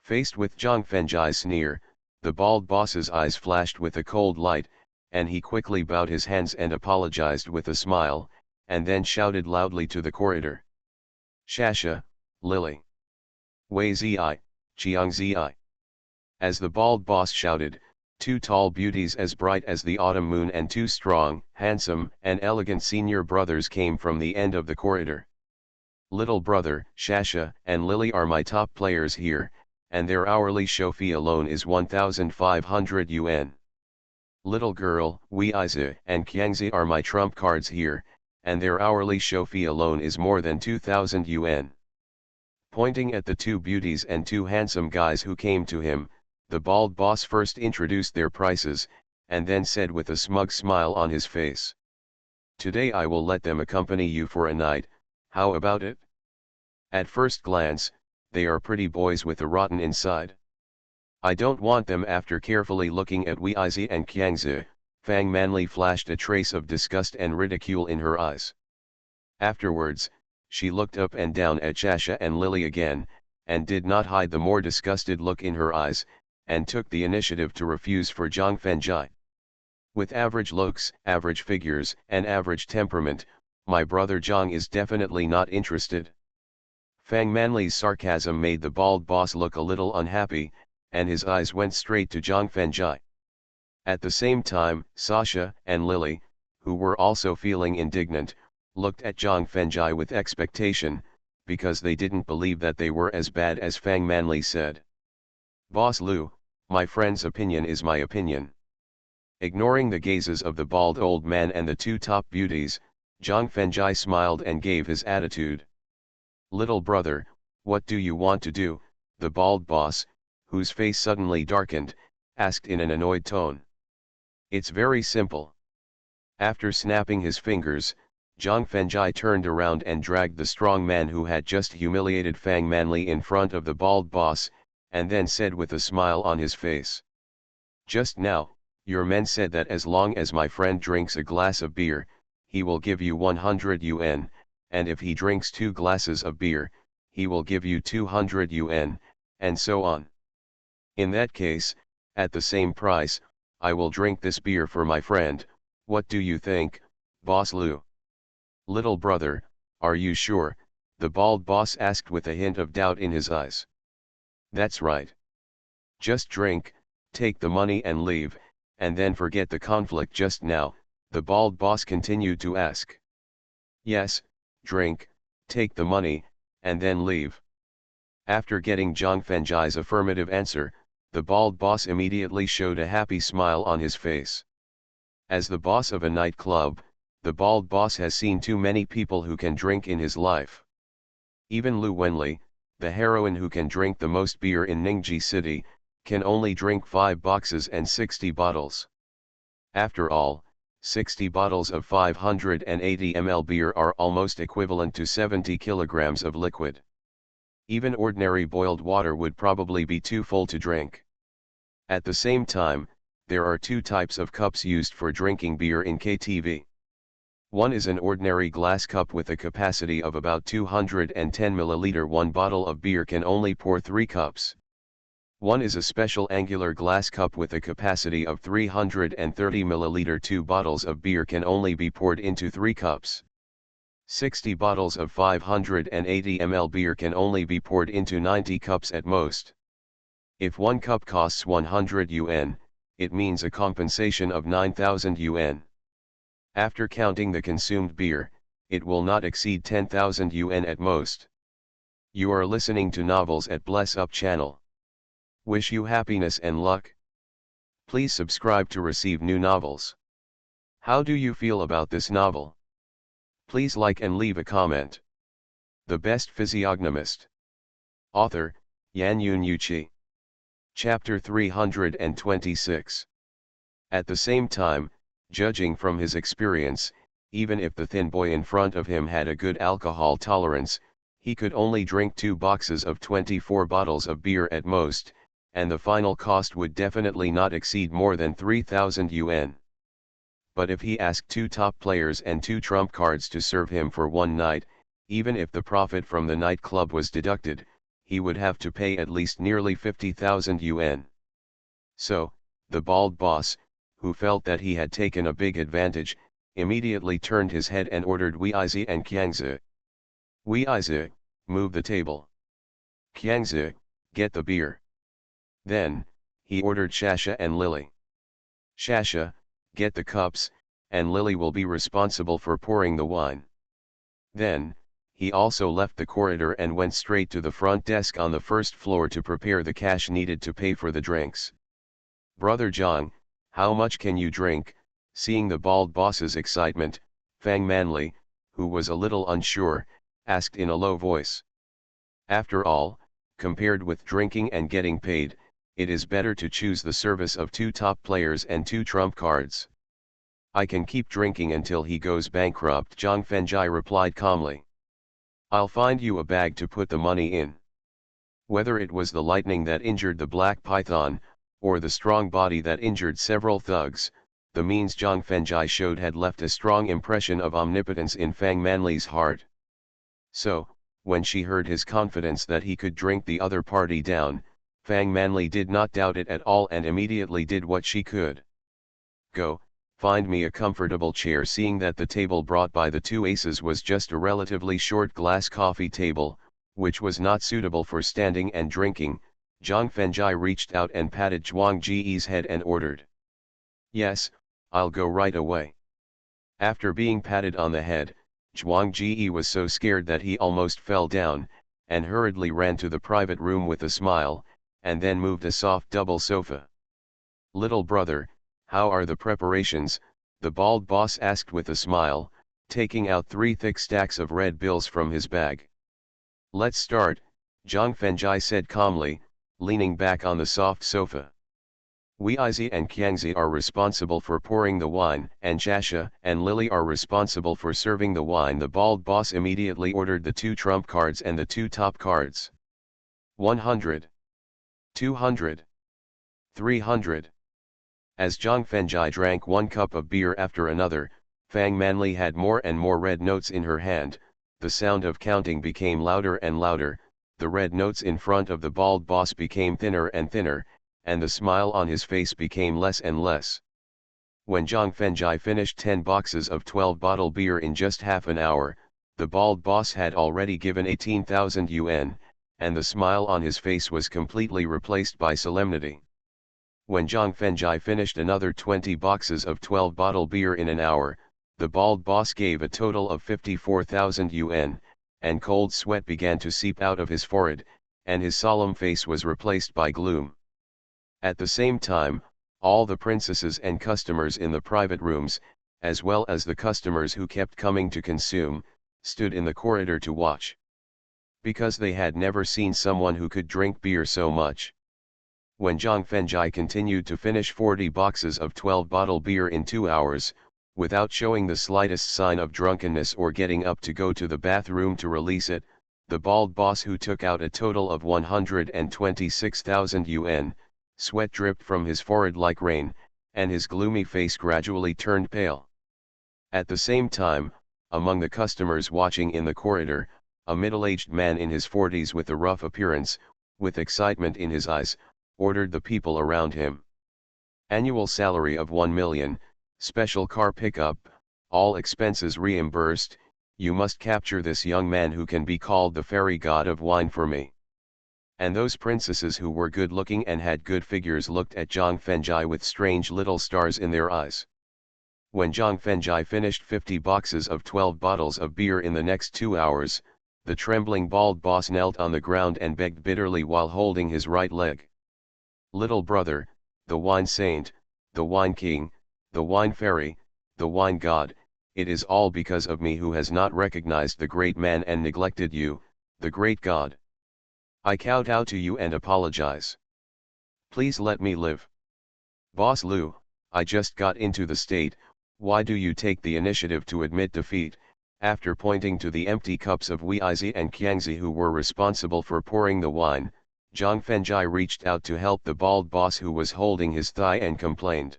Faced with Zhang Fengjai's sneer, the bald boss's eyes flashed with a cold light, and he quickly bowed his hands and apologized with a smile, and then shouted loudly to the corridor. "Shasha, Lily. Wei Zi, Chiang Zi." As the bald boss shouted, 2 tall beauties as bright as the autumn moon and 2 strong, handsome, and elegant senior brothers came from the end of the corridor. "Little brother, Shasha and Lily are my top players here, and their hourly show fee alone is 1,500 yuan. Little girl, Wei Zi and Qiangzi are my trump cards here, and their hourly show fee alone is more than 2,000 yuan. Pointing at the 2 beauties and 2 handsome guys who came to him, the bald boss first introduced their prices, and then said with a smug smile on his face, "Today I will let them accompany you for a night, how about it? At first glance, they are pretty boys with a rotten inside. I don't want them." After carefully looking at Wei Zi and Qiangzi, Fang Manli flashed a trace of disgust and ridicule in her eyes. Afterwards, she looked up and down at Shasha and Lily again, and did not hide the more disgusted look in her eyes, and took the initiative to refuse for Zhang Fengjai. "With average looks, average figures, and average temperament, my brother Zhang is definitely not interested." Fang Manli's sarcasm made the bald boss look a little unhappy, and his eyes went straight to Zhang Fengjai. At the same time, Sasha and Lily, who were also feeling indignant, looked at Zhang Fengjai with expectation, because they didn't believe that they were as bad as Fang Manli said. "Boss Lu, my friend's opinion is my opinion." Ignoring the gazes of the bald old man and the 2 top beauties, Zhang Fengjai smiled and gave his attitude. "Little brother, what do you want to do?" the bald boss, whose face suddenly darkened, asked in an annoyed tone. "It's very simple." After snapping his fingers, Zhang Fengjai turned around and dragged the strong man who had just humiliated Fang Manli in front of the bald boss, and then said with a smile on his face, "Just now, your men said that as long as my friend drinks a glass of beer, he will give you 100 yuan, and if he drinks 2 glasses of beer, he will give you 200 yuan, and so on. In that case, at the same price, I will drink this beer for my friend. What do you think, Boss Lu?" "Little brother, are you sure?" the bald boss asked with a hint of doubt in his eyes. "That's right. Just drink, take the money and leave, and then forget the conflict just now," the bald boss continued to ask. "Yes, drink, take the money, and then leave." After getting Zhang Fengjai's affirmative answer, the bald boss immediately showed a happy smile on his face. As the boss of a nightclub, The bald boss has seen too many people who can drink in his life. Even Lu Wenli, the heroine who can drink the most beer in Ningji City, can only drink 5 boxes and 60 bottles. After all, 60 bottles of 580 ml beer are almost equivalent to 70 kilograms of liquid. Even ordinary boiled water would probably be too full to drink. At the same time, there are 2 types of cups used for drinking beer in KTV. One is an ordinary glass cup with a capacity of about 210 ml. One bottle of beer can only pour 3 cups. One is a special angular glass cup with a capacity of 330 ml. 2 bottles of beer can only be poured into 3 cups. 60 bottles of 580 ml beer can only be poured into 90 cups at most. If one cup costs 100 yuan, it means a compensation of 9,000 yuan. After counting the consumed beer, it will not exceed 10,000 yuan at most. You are listening to Novels at Bless Up channel. Wish you happiness and luck. Please subscribe to receive new novels. How do you feel about this novel? Please like and leave a comment. The Best Physiognomist. Author, Yan Yun Yuqi. Chapter 326. At the same time, judging from his experience, even if the thin boy in front of him had a good alcohol tolerance, he could only drink 2 boxes of 24 bottles of beer at most, and the final cost would definitely not exceed more than 3,000 yuan. But if he asked 2 top players and 2 trump cards to serve him for one night, even if the profit from the nightclub was deducted, he would have to pay at least nearly 50,000 yuan. So, the bald boss, who felt that he had taken a big advantage, immediately turned his head and ordered Weizi and Qiangzi. Weizi, move the table. Qiangzi, get the beer. Then, he ordered Shasha and Lily. Shasha, get the cups, and Lily will be responsible for pouring the wine. Then, he also left the corridor and went straight to the front desk on the first floor to prepare the cash needed to pay for the drinks. Brother Zhang, how much can you drink? Seeing the bald boss's excitement, Fang Manli, who was a little unsure, asked in a low voice. After all, compared with drinking and getting paid, it is better to choose the service of 2 top players and 2 trump cards. I can keep drinking until he goes bankrupt, Zhang Fengjai replied calmly. I'll find you a bag to put the money in. Whether it was the lightning that injured the black python, or the strong body that injured several thugs, the means Zhang Fengjai showed had left a strong impression of omnipotence in Fang Manli's heart. So, when she heard his confidence that he could drink the other party down, Fang Manli did not doubt it at all and immediately did what she could. Go, find me a comfortable chair. Seeing that the table brought by the 2 aces was just a relatively short glass coffee table, which was not suitable for standing and drinking, Zhang Fengjai reached out and patted Zhuang Ji's head and ordered. Yes, I'll go right away. After being patted on the head, Zhuang Ji was so scared that he almost fell down, and hurriedly ran to the private room with a smile, and then moved a soft double sofa. Little brother, how are the preparations? The bald boss asked with a smile, taking out 3 thick stacks of red bills from his bag. Let's start, Zhang Fengjai said calmly, leaning back on the soft sofa. Weizi and Qiangzi are responsible for pouring the wine, and Shasha and Lily are responsible for serving the wine. The bald boss immediately ordered the 2 trump cards and the 2 top cards. 100. 200. 300. As Zhang Fengjai drank 1 cup of beer after another, Fang Manli had more and more red notes in her hand. The sound of counting became louder and louder, the red notes in front of the bald boss became thinner and thinner, and the smile on his face became less and less. When Zhang Fengjai finished 10 boxes of 12-bottle beer in just half an hour, the bald boss had already given 18,000 yuan, and the smile on his face was completely replaced by solemnity. When Zhang Fengjai finished another 20 boxes of 12-bottle beer in an hour, the bald boss gave a total of 54,000 yuan, and cold sweat began to seep out of his forehead, and his solemn face was replaced by gloom. At the same time, all the princesses and customers in the private rooms, as well as the customers who kept coming to consume, stood in the corridor to watch. Because they had never seen someone who could drink beer so much. When Zhang Fengjai continued to finish 40 boxes of 12-bottle beer in 2 hours, without showing the slightest sign of drunkenness or getting up to go to the bathroom to release it, the bald boss, who took out a total of 126,000 yuan, sweat dripped from his forehead like rain, and his gloomy face gradually turned pale. At the same time, among the customers watching in the corridor, a middle-aged man in his 40s with a rough appearance, with excitement in his eyes, ordered the people around him. Annual salary of 1 million, special car pickup, all expenses reimbursed, you must capture this young man who can be called the fairy god of wine for me. And those princesses who were good-looking and had good figures looked at Zhang Fengjai with strange little stars in their eyes. When Zhang Fengjai finished 50 boxes of 12 bottles of beer in the next 2 hours, the trembling bald boss knelt on the ground and begged bitterly while holding his right leg. Little brother, the wine saint, the wine king, the wine fairy, the wine god, it is all because of me who has not recognized the great man and neglected you, the great god. I kowtow to you and apologize. Please let me live. Boss Lu, I just got into the state, why do you take the initiative to admit defeat? After pointing to the empty cups of Weizi and Qiangzi who were responsible for pouring the wine, Zhang Fengjai reached out to help the bald boss who was holding his thigh and complained.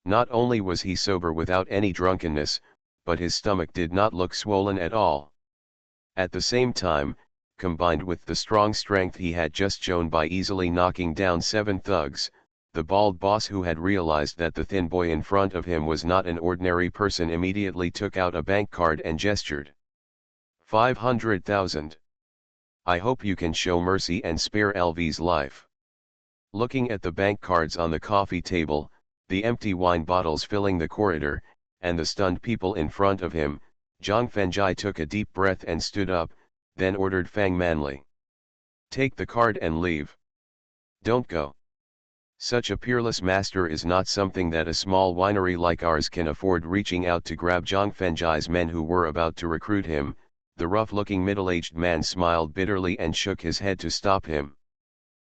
Not only was he sober without any drunkenness, but his stomach did not look swollen at all. At the same time, combined with the strong strength he had just shown by easily knocking down 7 thugs, the bald boss, who had realized that the thin boy in front of him was not an ordinary person, immediately took out a bank card and gestured. 500,000. I hope you can show mercy and spare LV's life. Looking at the bank cards on the coffee table, the empty wine bottles filling the corridor, and the stunned people in front of him, Zhang Fengjai took a deep breath and stood up, then ordered Fang Manli. Take the card and leave. Don't go. Such a peerless master is not something that a small winery like ours can afford. Reaching out to grab Zhang Fengjai's men who were about to recruit him, the rough-looking middle-aged man smiled bitterly and shook his head to stop him.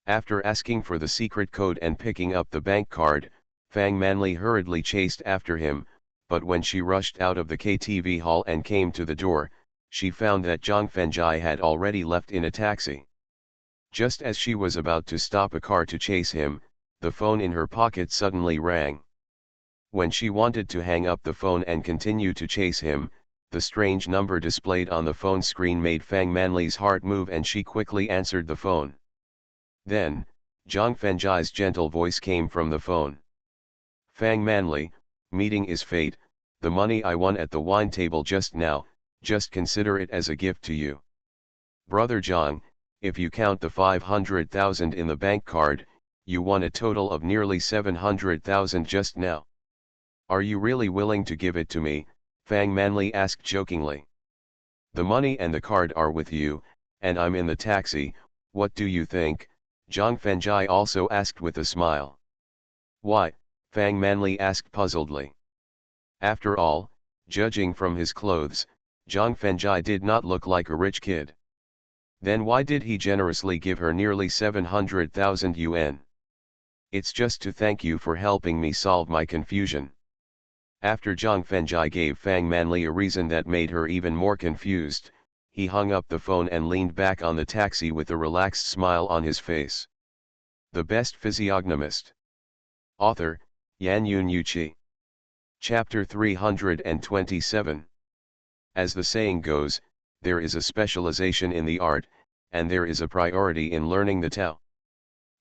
After asking for the secret code and picking up the bank card, Fang Manli hurriedly chased after him, but when she rushed out of the KTV hall and came to the door, she found that Zhang Fengjai had already left in a taxi. Just as she was about to stop a car to chase him, the phone in her pocket suddenly rang. When she wanted to hang up the phone and continue to chase him, the strange number displayed on the phone screen made Fang Manli's heart move and she quickly answered the phone. Then, Zhang Fengjai's gentle voice came from the phone. Fang Manli, meeting is fate, the money I won at the wine table just now, just consider it as a gift to you. Brother Zhang, if you count the 500,000 in the bank card, you won a total of nearly 700,000 just now. Are you really willing to give it to me? Fang Manli asked jokingly. The money and the card are with you, and I'm in the taxi, what do you think? Zhang Fengjai also asked with a smile. Why? Fang Manli asked puzzledly. After all, judging from his clothes, Zhang Fengjai did not look like a rich kid. Then why did he generously give her nearly 700,000 yuan? It's just to thank you for helping me solve my confusion. After Zhang Fengjai gave Fang Manli a reason that made her even more confused, he hung up the phone and leaned back on the taxi with a relaxed smile on his face. The Best Physiognomist. Author, Yan Yun Yuqi. Chapter 327. As the saying goes, there is a specialization in the art, and there is a priority in learning the Tao.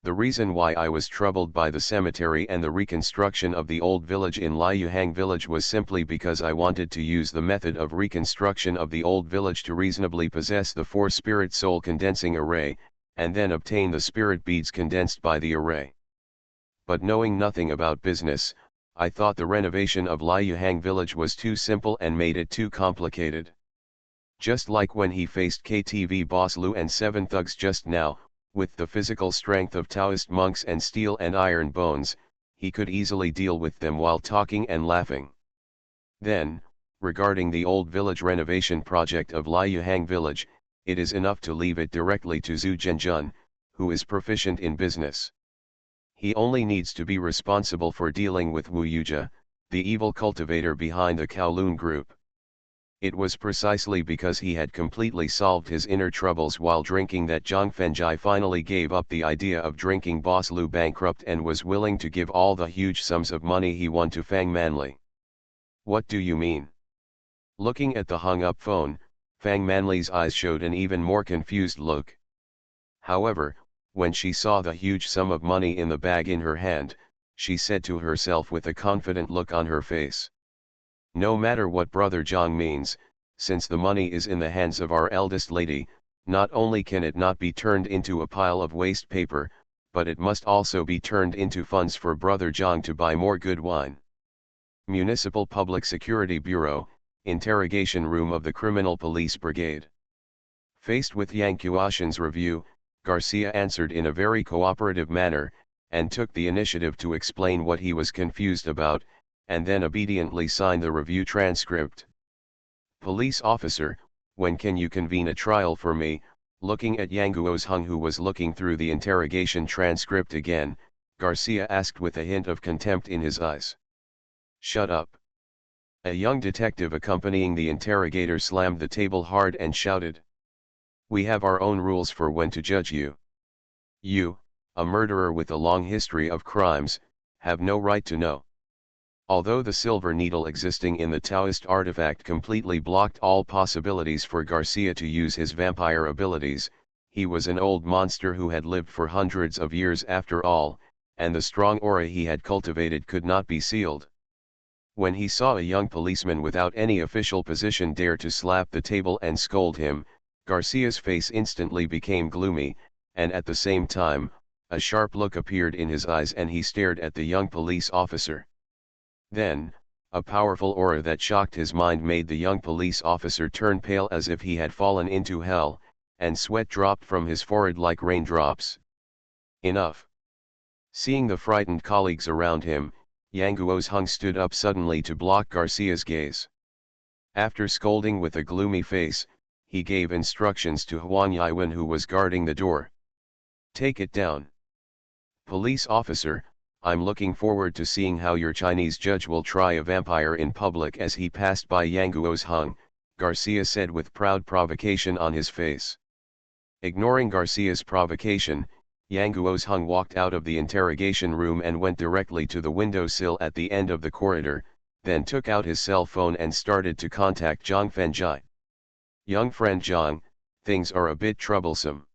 The reason why I was troubled by the cemetery and the reconstruction of the old village in Liuyuhang village was simply because I wanted to use the method of reconstruction of the old village to reasonably possess the 4 spirit soul condensing array, and then obtain the spirit beads condensed by the array. But knowing nothing about business, I thought the renovation of Liuyuhang village was too simple and made it too complicated. Just like when he faced KTV boss Lu and 7 thugs just now, with the physical strength of Taoist monks and steel and iron bones, he could easily deal with them while talking and laughing. Then, regarding the old village renovation project of Liuyang village, it is enough to leave it directly to Zhu Zhenjun, who is proficient in business. He only needs to be responsible for dealing with Wu Yuzhe, the evil cultivator behind the Kowloon group. It was precisely because he had completely solved his inner troubles while drinking that Zhang Fengjai finally gave up the idea of drinking Boss Lu bankrupt and was willing to give all the huge sums of money he won to Fang Manli. What do you mean? Looking at the hung-up phone, Fang Manli's eyes showed an even more confused look. However, when she saw the huge sum of money in the bag in her hand, she said to herself with a confident look on her face. No matter what Brother Zhang means, since the money is in the hands of our eldest lady, not only can it not be turned into a pile of waste paper, but it must also be turned into funds for Brother Zhang to buy more good wine. Municipal Public Security Bureau, Interrogation Room of the Criminal Police Brigade. Faced with Yang Qiushan's review, Garcia answered in a very cooperative manner, and took the initiative to explain what he was confused about, and then obediently signed the review transcript. Police officer, when can you convene a trial for me? Looking at Yang Guozheng, who was looking through the interrogation transcript again, Garcia asked with a hint of contempt in his eyes. Shut up. A young detective accompanying the interrogator slammed the table hard and shouted. We have our own rules for when to judge you. You, a murderer with a long history of crimes, have no right to know. Although the silver needle existing in the Taoist artifact completely blocked all possibilities for Garcia to use his vampire abilities, he was an old monster who had lived for hundreds of years after all, and the strong aura he had cultivated could not be sealed. When he saw a young policeman without any official position dare to slap the table and scold him, Garcia's face instantly became gloomy, and at the same time, a sharp look appeared in his eyes and he stared at the young police officer. Then, a powerful aura that shocked his mind made the young police officer turn pale as if he had fallen into hell, and sweat dropped from his forehead like raindrops. Enough. Seeing the frightened colleagues around him, Yang Guozheng stood up suddenly to block Garcia's gaze. After scolding with a gloomy face, he gave instructions to Huang Yiwen, who was guarding the door. Take it down. Police officer, I'm looking forward to seeing how your Chinese judge will try a vampire in public. As he passed by Yang Guozheng, Garcia said with proud provocation on his face. Ignoring Garcia's provocation, Yang Guozheng walked out of the interrogation room and went directly to the windowsill at the end of the corridor, then took out his cell phone and started to contact Zhang Fengjai. Young friend Zhang, things are a bit troublesome.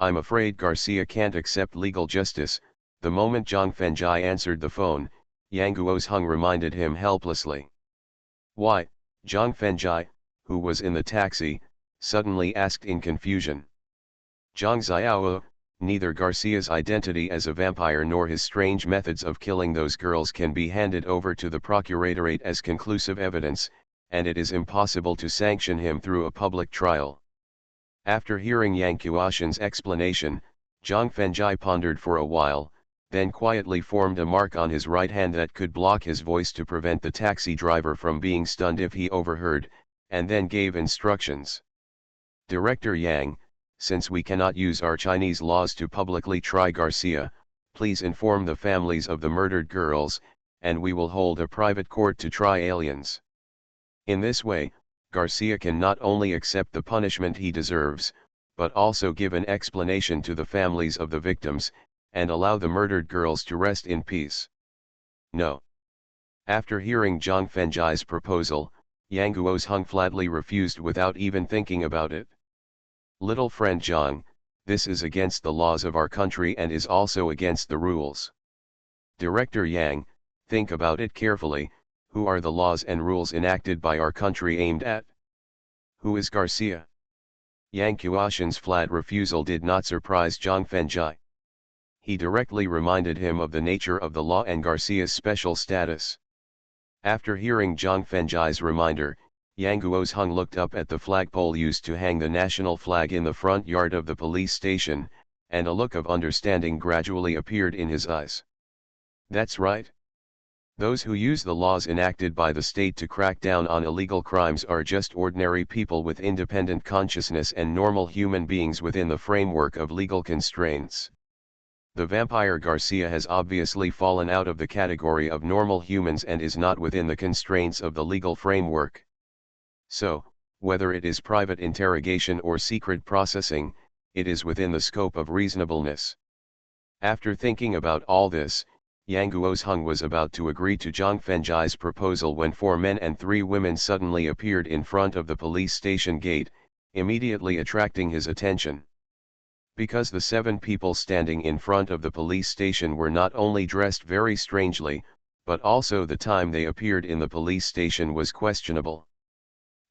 I'm afraid Garcia can't accept legal justice. The moment Zhang Fengjai answered the phone, Yang Guozheng reminded him helplessly. Why? Zhang Fengjai, who was in the taxi, suddenly asked in confusion. Zhang Xiao, neither Garcia's identity as a vampire nor his strange methods of killing those girls can be handed over to the procuratorate as conclusive evidence, and it is impossible to sanction him through a public trial. After hearing Yang Qiushan's explanation, Zhang Fengjai pondered for a while, then quietly formed a mark on his right hand that could block his voice to prevent the taxi driver from being stunned if he overheard, and then gave instructions. Director Yang, since we cannot use our Chinese laws to publicly try Garcia, please inform the families of the murdered girls, and we will hold a private court to try aliens. In this way, Garcia can not only accept the punishment he deserves, but also give an explanation to the families of the victims, and allow the murdered girls to rest in peace. No. After hearing Zhang Fengjai's proposal, Yang Guozheng flatly refused without even thinking about it. Little friend Zhang, this is against the laws of our country and is also against the rules. Director Yang, think about it carefully. Who are the laws and rules enacted by our country aimed at? Who is Garcia? Yang Qiushan's flat refusal did not surprise Zhang Fengjai. He directly reminded him of the nature of the law and Garcia's special status. After hearing Zhang Fengjai's reminder, Yang Guozheng looked up at the flagpole used to hang the national flag in the front yard of the police station, and a look of understanding gradually appeared in his eyes. That's right. Those who use the laws enacted by the state to crack down on illegal crimes are just ordinary people with independent consciousness and normal human beings within the framework of legal constraints. The vampire Garcia has obviously fallen out of the category of normal humans and is not within the constraints of the legal framework. So, whether it is private interrogation or secret processing, it is within the scope of reasonableness. After thinking about all this, Yang Guozheng was about to agree to Zhang Fenjai's proposal when 4 men and 3 women suddenly appeared in front of the police station gate, immediately attracting his attention. Because the 7 people standing in front of the police station were not only dressed very strangely, but also the time they appeared in the police station was questionable.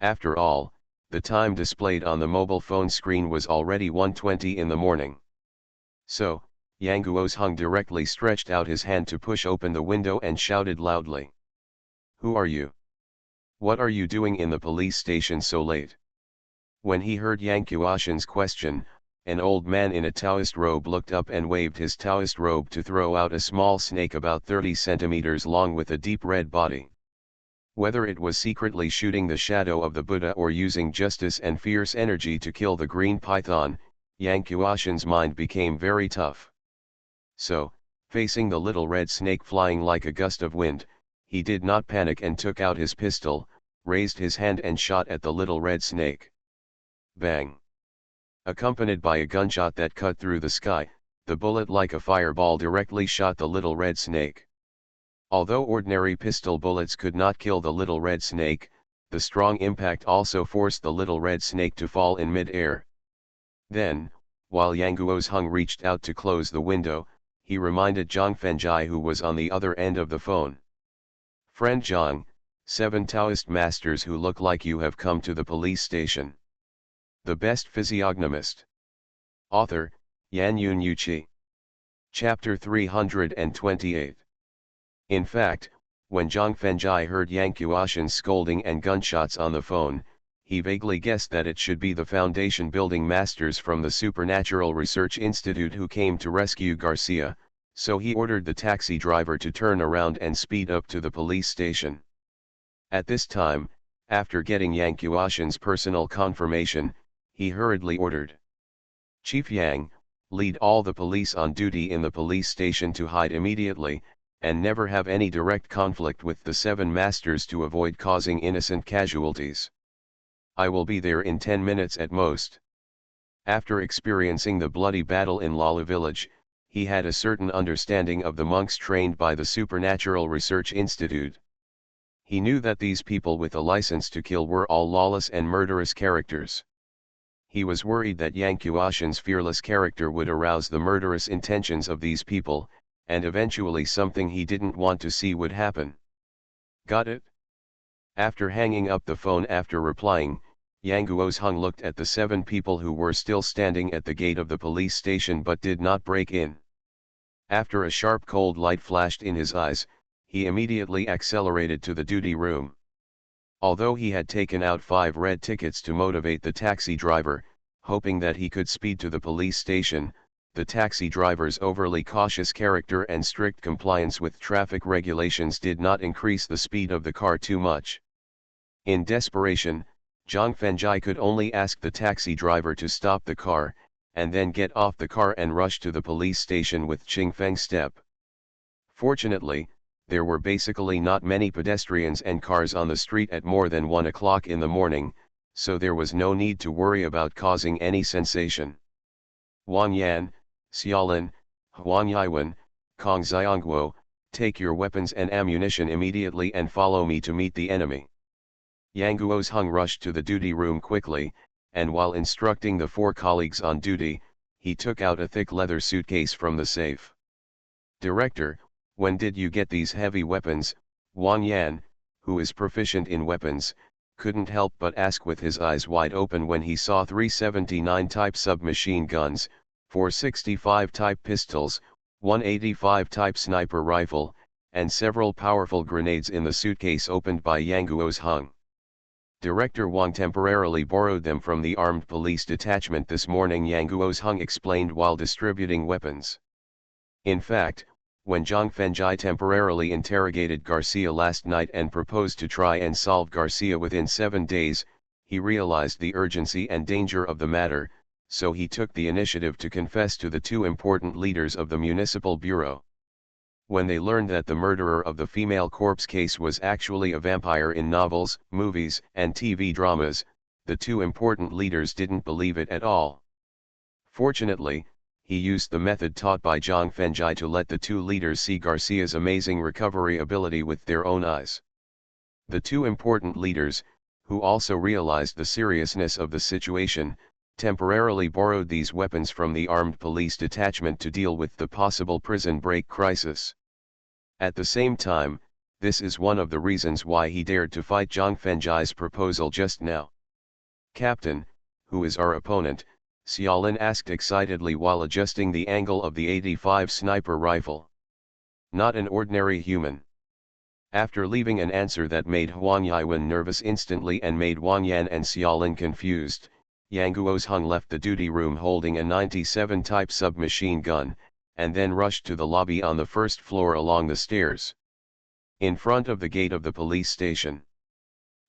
After all, the time displayed on the mobile phone screen was already 1:20 in the morning. So, Yang Guozheng directly stretched out his hand to push open the window and shouted loudly. "Who are you? What are you doing in the police station so late?" When he heard Yang Guozheng's question, an old man in a Taoist robe looked up and waved his Taoist robe to throw out a small snake about 30 centimeters long with a deep red body. Whether it was secretly shooting the shadow of the Buddha or using justice and fierce energy to kill the green python, Yang Guozheng's mind became very tough. So, facing the little red snake flying like a gust of wind, he did not panic and took out his pistol, raised his hand and shot at the little red snake. Bang! Accompanied by a gunshot that cut through the sky, the bullet like a fireball directly shot the little red snake. Although ordinary pistol bullets could not kill the little red snake, the strong impact also forced the little red snake to fall in mid-air. Then, while Yang Guozheng reached out to close the window, he reminded Zhang Fenjai, who was on the other end of the phone. "Friend Zhang, 7 Taoist masters who look like you have come to the police station. The best physiognomist." Author, Yan Yun Yuqi. Chapter 328. In fact, when Zhang Fenjai heard Yang Guozheng's scolding and gunshots on the phone, he vaguely guessed that it should be the foundation building masters from the Supernatural Research Institute who came to rescue Garcia, so he ordered the taxi driver to turn around and speed up to the police station. At this time, after getting Yang Guozheng's personal confirmation, he hurriedly ordered, "Chief Yang, lead all the police on duty in the police station to hide immediately, and never have any direct conflict with the 7 masters to avoid causing innocent casualties. I will be there in 10 minutes at most." After experiencing the bloody battle in Lala village, he had a certain understanding of the monks trained by the Supernatural Research Institute. He knew that these people with a license to kill were all lawless and murderous characters. He was worried that Yang Guozheng's fearless character would arouse the murderous intentions of these people, and eventually something he didn't want to see would happen. Got it? After hanging up the phone after replying, Yang Guozheng looked at the 7 people who were still standing at the gate of the police station but did not break in. After a sharp cold light flashed in his eyes, he immediately accelerated to the duty room. Although he had taken out 5 red tickets to motivate the taxi driver, hoping that he could speed to the police station, the taxi driver's overly cautious character and strict compliance with traffic regulations did not increase the speed of the car too much. In desperation, Zhang Fenjai could only ask the taxi driver to stop the car, and then get off the car and rush to the police station with Qingfeng's step. Fortunately, there were basically not many pedestrians and cars on the street at more than 1 o'clock in the morning, so there was no need to worry about causing any sensation. "Wang Yan, Xiaolin, Huang Yiwen, Kong Xiangguo, take your weapons and ammunition immediately and follow me to meet the enemy." Yang Guozheng rushed to the duty room quickly, and while instructing the 4 colleagues on duty, he took out a thick leather suitcase from the safe. "Director, when did you get these heavy weapons?" Wang Yan, who is proficient in weapons, couldn't help but ask with his eyes wide open when he saw 379 type submachine guns, 465 type pistols, 185 type sniper rifle, and several powerful grenades in the suitcase opened by Yang Guozheng. "Director Wang temporarily borrowed them from the armed police detachment this morning," Yang Guozheng explained while distributing weapons. In fact, When Zhang Fengjie temporarily interrogated Garcia last night and proposed to try and solve Garcia within 7 days, he realized the urgency and danger of the matter, so he took the initiative to confess to the two important leaders of the municipal bureau. When they learned that the murderer of the female corpse case was actually a vampire in novels, movies, and TV dramas, the two important leaders didn't believe it at all. Fortunately, he used the method taught by Zhang Fengjie to let the two leaders see Garcia's amazing recovery ability with their own eyes. The two important leaders, who also realized the seriousness of the situation, temporarily borrowed these weapons from the armed police detachment to deal with the possible prison break crisis. At the same time, this is one of the reasons why he dared to fight Zhang Fengjie's proposal just now. "Captain, who is our opponent?" Xiaolin asked excitedly while adjusting the angle of the 85 sniper rifle. "Not an ordinary human." After leaving an answer that made Huang Yiwen nervous instantly and made Wang Yan and Xiaolin confused, Yang Guozheng left the duty room holding a 97 type submachine gun, and then rushed to the lobby on the first floor along the stairs. In front of the gate of the police station.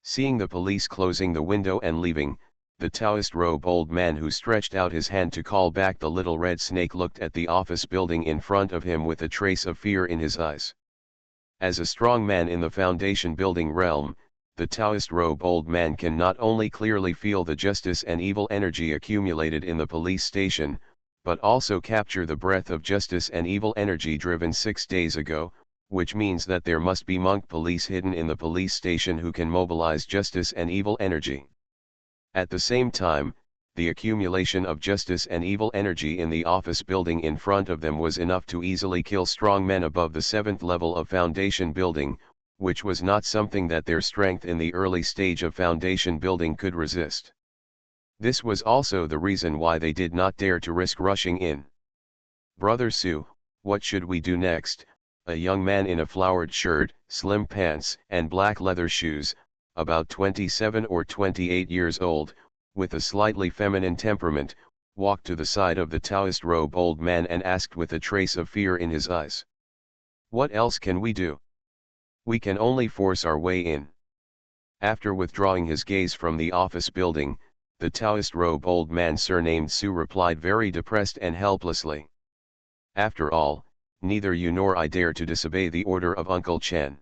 Seeing the police closing the window and leaving, the Taoist robe old man who stretched out his hand to call back the little red snake looked at the office building in front of him with a trace of fear in his eyes. As a strong man in the Foundation building realm, the Taoist robe old man can not only clearly feel the justice and evil energy accumulated in the police station, but also capture the breath of justice and evil energy driven 6 days ago, which means that there must be monk police hidden in the police station who can mobilize justice and evil energy. At the same time, the accumulation of justice and evil energy in the office building in front of them was enough to easily kill strong men above the 7th level of Foundation building, which was not something that their strength in the early stage of Foundation building could resist. This was also the reason why they did not dare to risk rushing in. "Brother Su, what should we do next?" A young man in a flowered shirt, slim pants, and black leather shoes, about 27 or 28 years old, with a slightly feminine temperament, walked to the side of the Taoist robe old man and asked with a trace of fear in his eyes. "What else can we do? We can only force our way in." After withdrawing his gaze from the office building, the Taoist robe old man surnamed Su replied very depressed and helplessly. "After all, neither you nor I dare to disobey the order of Uncle Chen.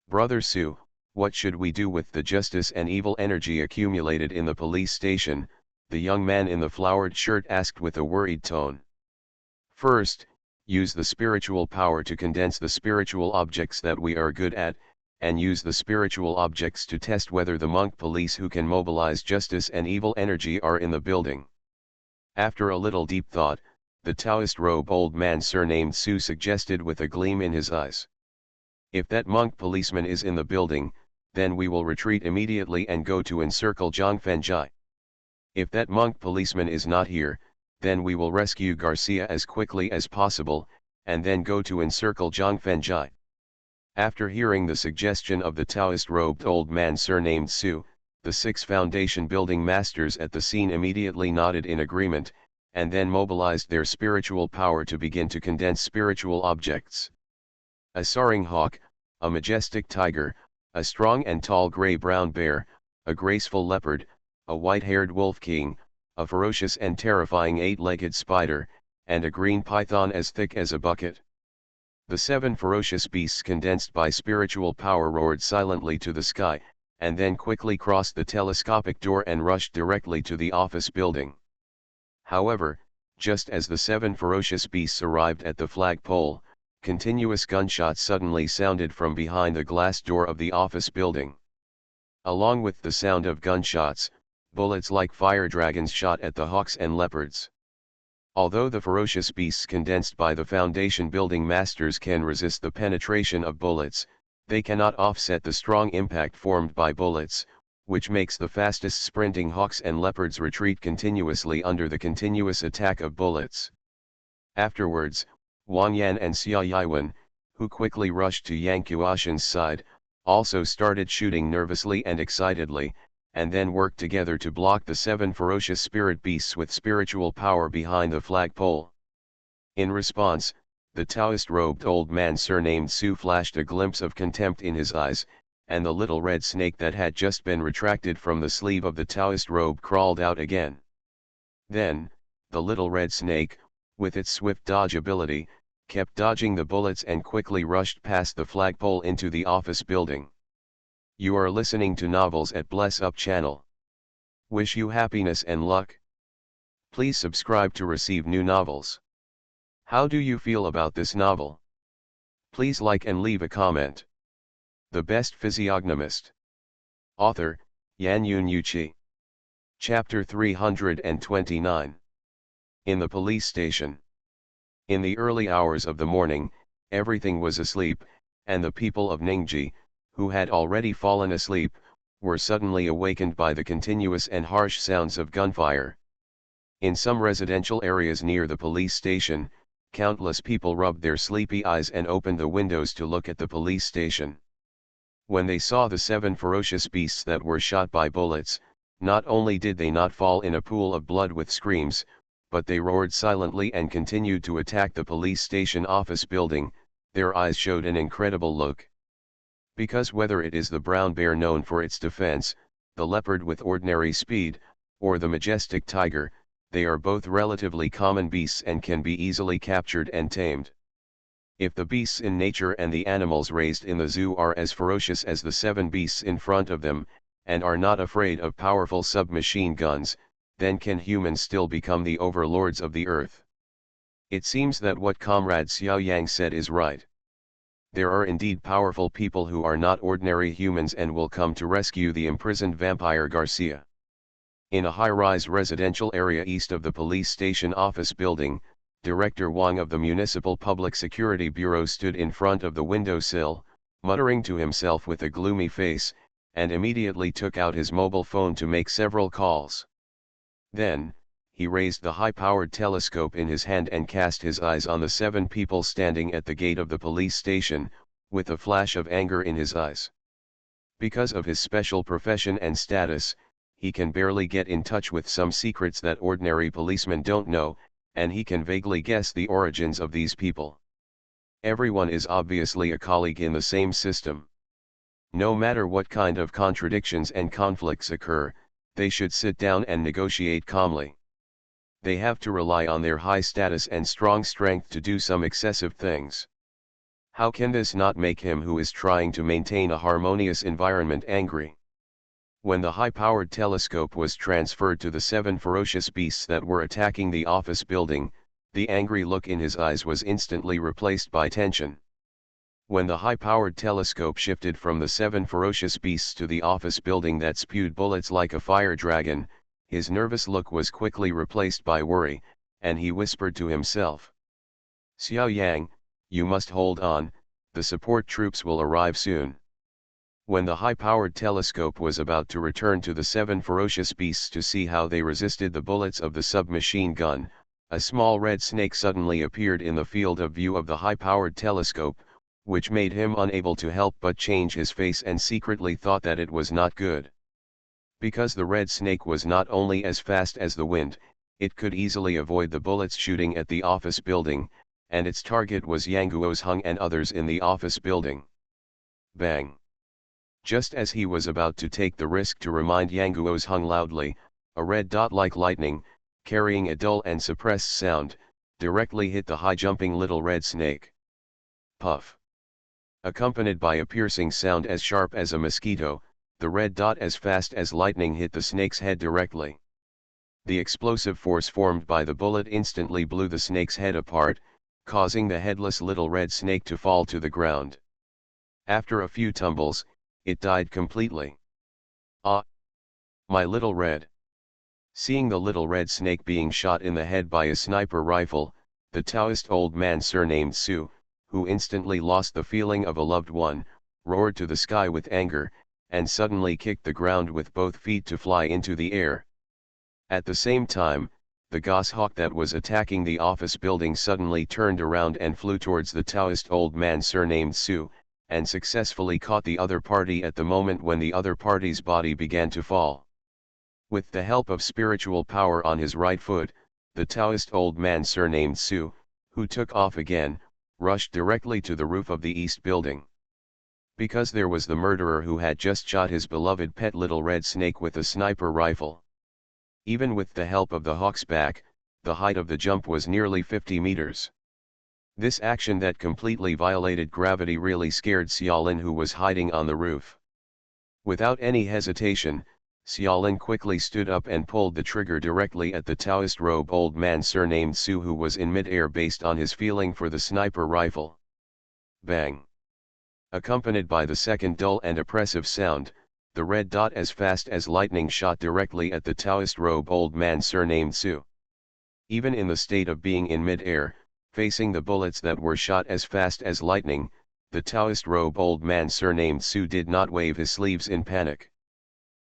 Brother Su, what should we do with the justice and evil energy accumulated in the police station?" the young man in the flowered shirt asked with a worried tone. "First, use the spiritual power to condense the spiritual objects that we are good at, and use the spiritual objects to test whether the monk police who can mobilize justice and evil energy are in the building." After a little deep thought, the Taoist robe old man surnamed Su suggested with a gleam in his eyes. "If that monk policeman is in the building, then we will retreat immediately and go to encircle Zhang Fengjie. If that monk policeman is not here, then we will rescue Garcia as quickly as possible, and then go to encircle Zhang Fengjie." After hearing the suggestion of the Taoist robed old man surnamed Su, the 6 Foundation building masters at the scene immediately nodded in agreement, and then mobilized their spiritual power to begin to condense spiritual objects. A soaring hawk, a majestic tiger, a strong and tall gray-brown bear, a graceful leopard, a white-haired wolf king, a ferocious and terrifying 8-legged spider, and a green python as thick as a bucket. The 7 ferocious beasts condensed by spiritual power roared silently to the sky, and then quickly crossed the telescopic door and rushed directly to the office building. However, just as the 7 ferocious beasts arrived at the flagpole, continuous gunshots suddenly sounded from behind the glass door of the office building. Along with the sound of gunshots, bullets like fire dragons shot at the hawks and leopards. Although the ferocious beasts condensed by the Foundation building masters can resist the penetration of bullets, they cannot offset the strong impact formed by bullets, which makes the fastest sprinting hawks and leopards retreat continuously under the continuous attack of bullets. Afterwards, Wang Yan and Xia Yiwen, who quickly rushed to Yang Qiushan's side, also started shooting nervously and excitedly, and then worked together to block the 7 ferocious spirit beasts with spiritual power behind the flagpole. In response, The Taoist-robed old man surnamed Su flashed a glimpse of contempt in his eyes, and the little red snake that had just been retracted from the sleeve of the Taoist robe crawled out again. Then, the little red snake, with its swift dodge ability, kept dodging the bullets and quickly rushed past the flagpole into the office building. You are listening to Novels at Bless Up channel. Wish you happiness and luck. Please subscribe to receive new novels. How do you feel about this novel? Please like and leave a comment. The Best Physiognomist. Author, Yan Yuchi. Chapter 329. In the police station. In the early hours of the morning, everything was asleep, and the people of Ningji, who had already fallen asleep, were suddenly awakened by the continuous and harsh sounds of gunfire. In some residential areas near the police station, countless people rubbed their sleepy eyes and opened the windows to look at the police station. When they saw the 7 ferocious beasts that were shot by bullets, not only did they not fall in a pool of blood with screams, but they roared silently and continued to attack the police station office building. Their eyes showed an incredible look. Because whether it is the brown bear known for its defense, the leopard with ordinary speed, or the majestic tiger, they are both relatively common beasts and can be easily captured and tamed. If the beasts in nature and the animals raised in the zoo are as ferocious as the 7 beasts in front of them, and are not afraid of powerful submachine guns, then can humans still become the overlords of the earth? It seems that what Comrade Xiao Yang said is right. There are indeed powerful people who are not ordinary humans and will come to rescue the imprisoned vampire Garcia. In a high-rise residential area east of the police station office building, Director Wang of the Municipal Public Security Bureau stood in front of the windowsill, muttering to himself with a gloomy face, and immediately took out his mobile phone to make several calls. Then, he raised the high-powered telescope in his hand and cast his eyes on the 7 people standing at the gate of the police station, with a flash of anger in his eyes. Because of his special profession and status, he can barely get in touch with some secrets that ordinary policemen don't know, and he can vaguely guess the origins of these people. Everyone is obviously a colleague in the same system. No matter what kind of contradictions and conflicts occur, they should sit down and negotiate calmly. They have to rely on their high status and strong strength to do some excessive things. How can this not make him who is trying to maintain a harmonious environment angry? When the high-powered telescope was transferred to the 7 ferocious beasts that were attacking the office building, the angry look in his eyes was instantly replaced by tension. When the high-powered telescope shifted from the 7 ferocious beasts to the office building that spewed bullets like a fire dragon, his nervous look was quickly replaced by worry, and he whispered to himself, "Xiao Yang, you must hold on, the support troops will arrive soon." When the high-powered telescope was about to return to the 7 ferocious beasts to see how they resisted the bullets of the submachine gun, a small red snake suddenly appeared in the field of view of the high-powered telescope, which made him unable to help but change his face and secretly thought that it was not good. Because the red snake was not only as fast as the wind, it could easily avoid the bullets shooting at the office building, and its target was Yang Guozheng and others in the office building. Bang! Just as he was about to take the risk to remind Yang Guozheng loudly, a red dot like lightning, carrying a dull and suppressed sound, directly hit the high-jumping little red snake. Puff! Accompanied by a piercing sound as sharp as a mosquito, the red dot as fast as lightning hit the snake's head directly. The explosive force formed by the bullet instantly blew the snake's head apart, causing the headless little red snake to fall to the ground. After a few tumbles, it died completely. Ah! My little red! Seeing the little red snake being shot in the head by a sniper rifle, the Taoist old man surnamed Su, who instantly lost the feeling of a loved one, roared to the sky with anger, and suddenly kicked the ground with both feet to fly into the air. At the same time, the goshawk that was attacking the office building suddenly turned around and flew towards the Taoist old man surnamed Su, and successfully caught the other party at the moment when the other party's body began to fall. With the help of spiritual power on his right foot, the Taoist old man surnamed Su, who took off again, rushed directly to the roof of the east building. Because there was the murderer who had just shot his beloved pet little red snake with a sniper rifle. Even with the help of the hawk's back, the height of the jump was nearly 50 meters. This action that completely violated gravity really scared Xiaolin, who was hiding on the roof. Without any hesitation, Xiaolin quickly stood up and pulled the trigger directly at the Taoist robed old man surnamed Su, who was in mid-air based on his feeling for the sniper rifle. Bang! Accompanied by the second dull and oppressive sound, the red dot as fast as lightning shot directly at the Taoist robed old man surnamed Su. Even in the state of being in mid-air, facing the bullets that were shot as fast as lightning, the Taoist robed old man surnamed Su did not wave his sleeves in panic.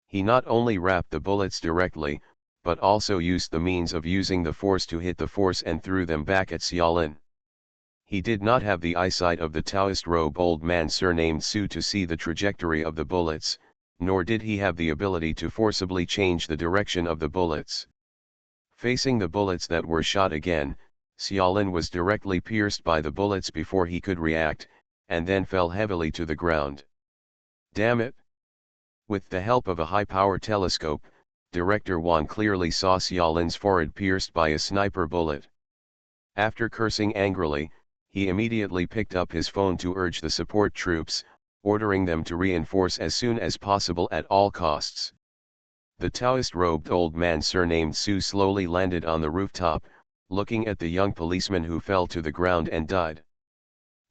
He not only rapped the bullets directly, but also used the means of using the force to hit the force and threw them back at Xiaolin. He did not have the eyesight of the Taoist robed old man surnamed Su to see the trajectory of the bullets, nor did he have the ability to forcibly change the direction of the bullets. Facing the bullets that were shot again, Xiaolin was directly pierced by the bullets before he could react, and then fell heavily to the ground. Damn it! With the help of a high-power telescope, Director Wan clearly saw Xiaolin's forehead pierced by a sniper bullet. After cursing angrily, he immediately picked up his phone to urge the support troops, ordering them to reinforce as soon as possible at all costs. The Taoist-robed old man surnamed Su slowly landed on the rooftop, looking at the young policeman who fell to the ground and died.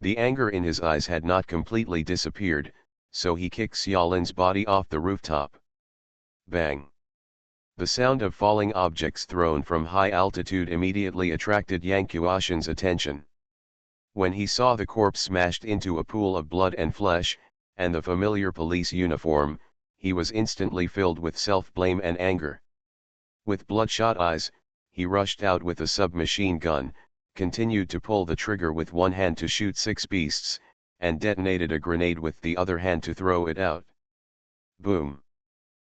The anger in his eyes had not completely disappeared, so he kicked Xiaolin's body off the rooftop. Bang! The sound of falling objects thrown from high altitude immediately attracted Yang Qiushan's attention. When he saw the corpse smashed into a pool of blood and flesh, and the familiar police uniform, he was instantly filled with self-blame and anger. With bloodshot eyes, he rushed out with a submachine gun, continued to pull the trigger with one hand to shoot 6 beasts, and detonated a grenade with the other hand to throw it out. Boom!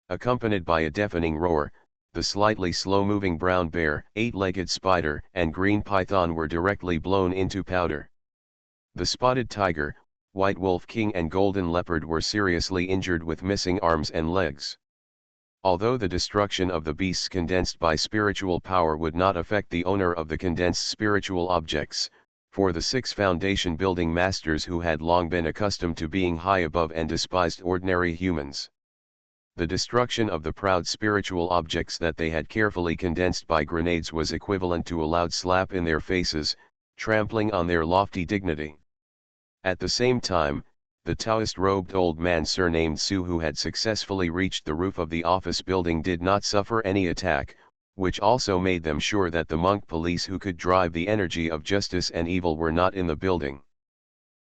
Accompanied by a deafening roar, the slightly slow-moving brown bear, 8-legged spider, and green python were directly blown into powder. The spotted tiger, white wolf king and golden leopard were seriously injured with missing arms and legs. Although the destruction of the beasts condensed by spiritual power would not affect the owner of the condensed spiritual objects, for the 6 foundation building masters who had long been accustomed to being high above and despised ordinary humans, the destruction of the proud spiritual objects that they had carefully condensed by grenades was equivalent to a loud slap in their faces, trampling on their lofty dignity. At the same time, the Taoist-robed old man surnamed Su, who had successfully reached the roof of the office building, did not suffer any attack, which also made them sure that the monk police who could drive the energy of justice and evil were not in the building.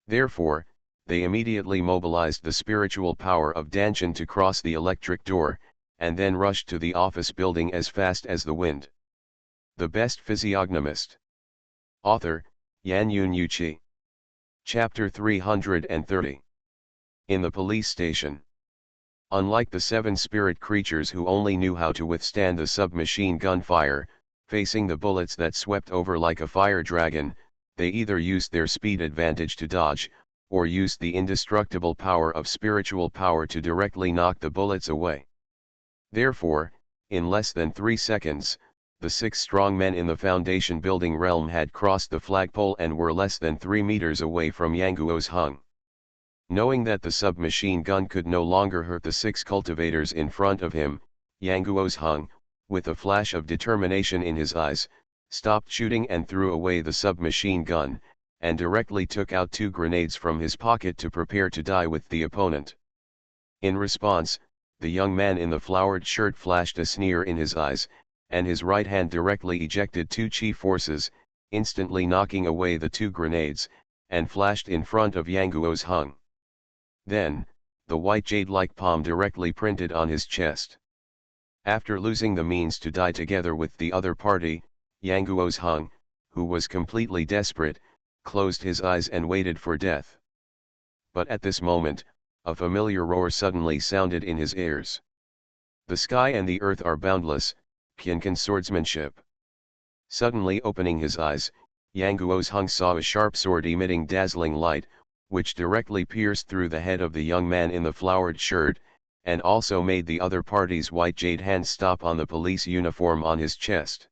Therefore, they immediately mobilized the spiritual power of Danshan to cross the electric door, and then rushed to the office building as fast as the wind. The Best Physiognomist. Author, Yan Yun Yuqi. Chapter 330. In the police station. Unlike the 7 spirit creatures who only knew how to withstand the submachine gun fire, facing the bullets that swept over like a fire dragon, they either used their speed advantage to dodge, or used the indestructible power of spiritual power to directly knock the bullets away. Therefore, in less than 3 seconds, the 6 strong men in the foundation building realm had crossed the flagpole and were less than 3 meters away from Yang Guo's hung. Knowing that the submachine gun could no longer hurt the 6 cultivators in front of him, Yang Guo's hung, with a flash of determination in his eyes, stopped shooting and threw away the submachine gun, and directly took out 2 grenades from his pocket to prepare to die with the opponent. In response, the young man in the flowered shirt flashed a sneer in his eyes, and his right hand directly ejected 2 chi forces, instantly knocking away the 2 grenades, and flashed in front of Yang Guo's hung. Then, the white jade-like palm directly printed on his chest. After losing the means to die together with the other party, Yang Guo's hung, who was completely desperate, closed his eyes and waited for death. But at this moment, a familiar roar suddenly sounded in his ears. The sky and the earth are boundless, Qianqin swordsmanship. Suddenly opening his eyes, Yang Guo's Hung saw a sharp sword emitting dazzling light, which directly pierced through the head of the young man in the flowered shirt, and also made the other party's white jade hands stop on the police uniform on his chest.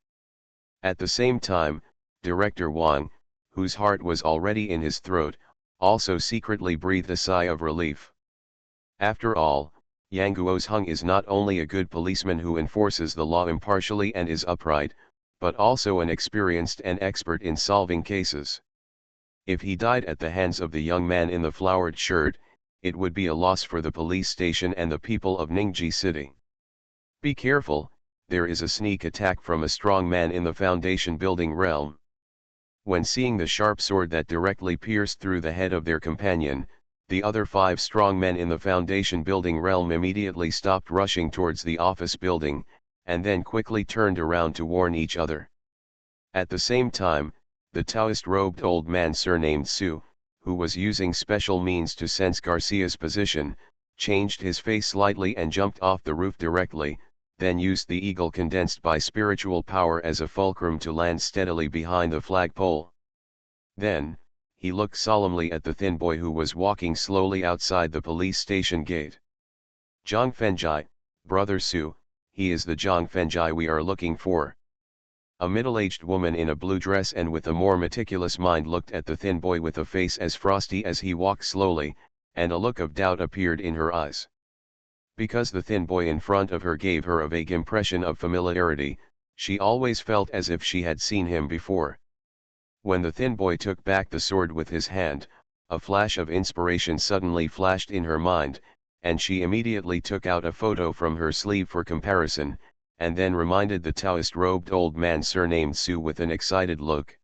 At the same time, Director Wang, whose heart was already in his throat, also secretly breathed a sigh of relief. After all, Yang Guo's Hung is not only a good policeman who enforces the law impartially and is upright, but also an experienced and expert in solving cases. If he died at the hands of the young man in the flowered shirt, it would be a loss for the police station and the people of Ningji City. Be careful, there is a sneak attack from a strong man in the Foundation building realm. When seeing the sharp sword that directly pierced through the head of their companion, the other 5 strong men in the Foundation building realm immediately stopped rushing towards the office building, and then quickly turned around to warn each other. At the same time, the Taoist-robed old man surnamed Su, who was using special means to sense Garcia's position, changed his face slightly and jumped off the roof directly, then used the eagle condensed by spiritual power as a fulcrum to land steadily behind the flagpole. Then, he looked solemnly at the thin boy who was walking slowly outside the police station gate. Zhang Fenjai, Brother Su, he is the Zhang Fenjai we are looking for. A middle-aged woman in a blue dress and with a more meticulous mind looked at the thin boy with a face as frosty as he walked slowly, and a look of doubt appeared in her eyes. Because the thin boy in front of her gave her a vague impression of familiarity, she always felt as if she had seen him before. When the thin boy took back the sword with his hand, a flash of inspiration suddenly flashed in her mind, and she immediately took out a photo from her sleeve for comparison, and then reminded the Taoist-robed old man surnamed Su with an excited look.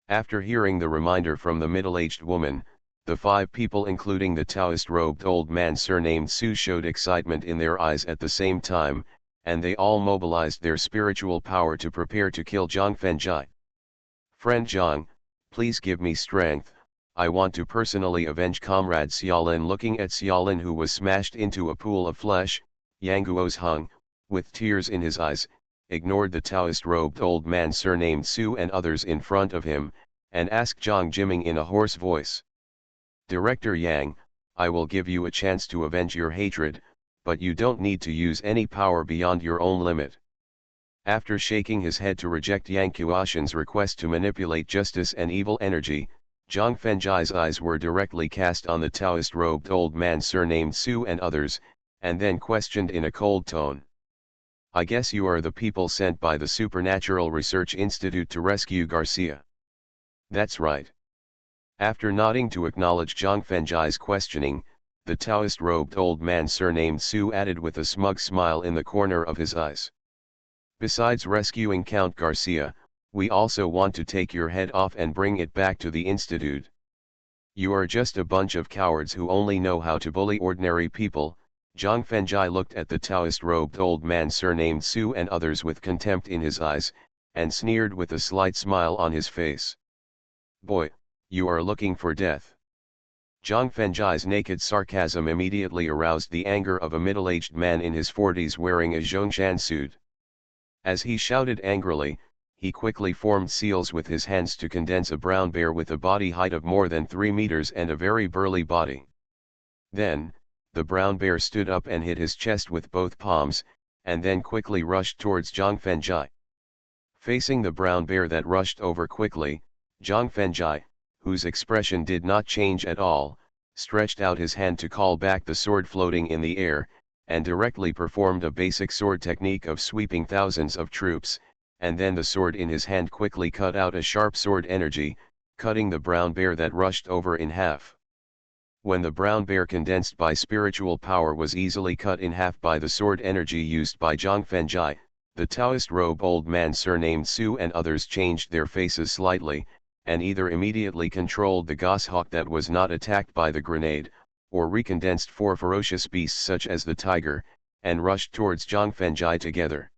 After hearing the reminder from the middle-aged woman, the 5 people including the Taoist-robed old man surnamed Su showed excitement in their eyes at the same time, and they all mobilized their spiritual power to prepare to kill Zhang Fenjai. Friend Zhang, please give me strength, I want to personally avenge Comrade Xiaolin. Looking at Xiaolin who was smashed into a pool of flesh, Yang Guo's Hung, with tears in his eyes, ignored the Taoist-robed old man surnamed Su and others in front of him, and asked Zhang Jiming in a hoarse voice. Director Yang, I will give you a chance to avenge your hatred, but you don't need to use any power beyond your own limit. After shaking his head to reject Yang Qiaoshan's request to manipulate justice and evil energy, Zhang Fenjai's eyes were directly cast on the Taoist-robed old man surnamed Su and others, and then questioned in a cold tone. I guess you are the people sent by the Supernatural Research Institute to rescue Garcia. That's right. After nodding to acknowledge Zhang Fenjai's questioning, the Taoist-robed old man surnamed Su added with a smug smile in the corner of his eyes. Besides rescuing Count Garcia, we also want to take your head off and bring it back to the Institute. You are just a bunch of cowards who only know how to bully ordinary people. Zhang Fenjai looked at the Taoist-robed old man surnamed Su and others with contempt in his eyes, and sneered with a slight smile on his face. Boy, you are looking for death. Zhang Fenjai's naked sarcasm immediately aroused the anger of a middle-aged man in his 40s wearing a Zhongshan suit. As he shouted angrily, he quickly formed seals with his hands to condense a brown bear with a body height of more than 3 meters and a very burly body. Then, the brown bear stood up and hit his chest with both palms, and then quickly rushed towards Zhang Fenjai. Facing the brown bear that rushed over quickly, Zhang Fenjai, whose expression did not change at all, stretched out his hand to call back the sword floating in the air, and directly performed a basic sword technique of sweeping thousands of troops, and then the sword in his hand quickly cut out a sharp sword energy, cutting the brown bear that rushed over in half. When the brown bear condensed by spiritual power was easily cut in half by the sword energy used by Zhang Fenjai, the Taoist robe old man surnamed Su and others changed their faces slightly, and either immediately controlled the goshawk that was not attacked by the grenade, or recondensed 4 ferocious beasts such as the tiger, and rushed towards Zhang Fenjai together.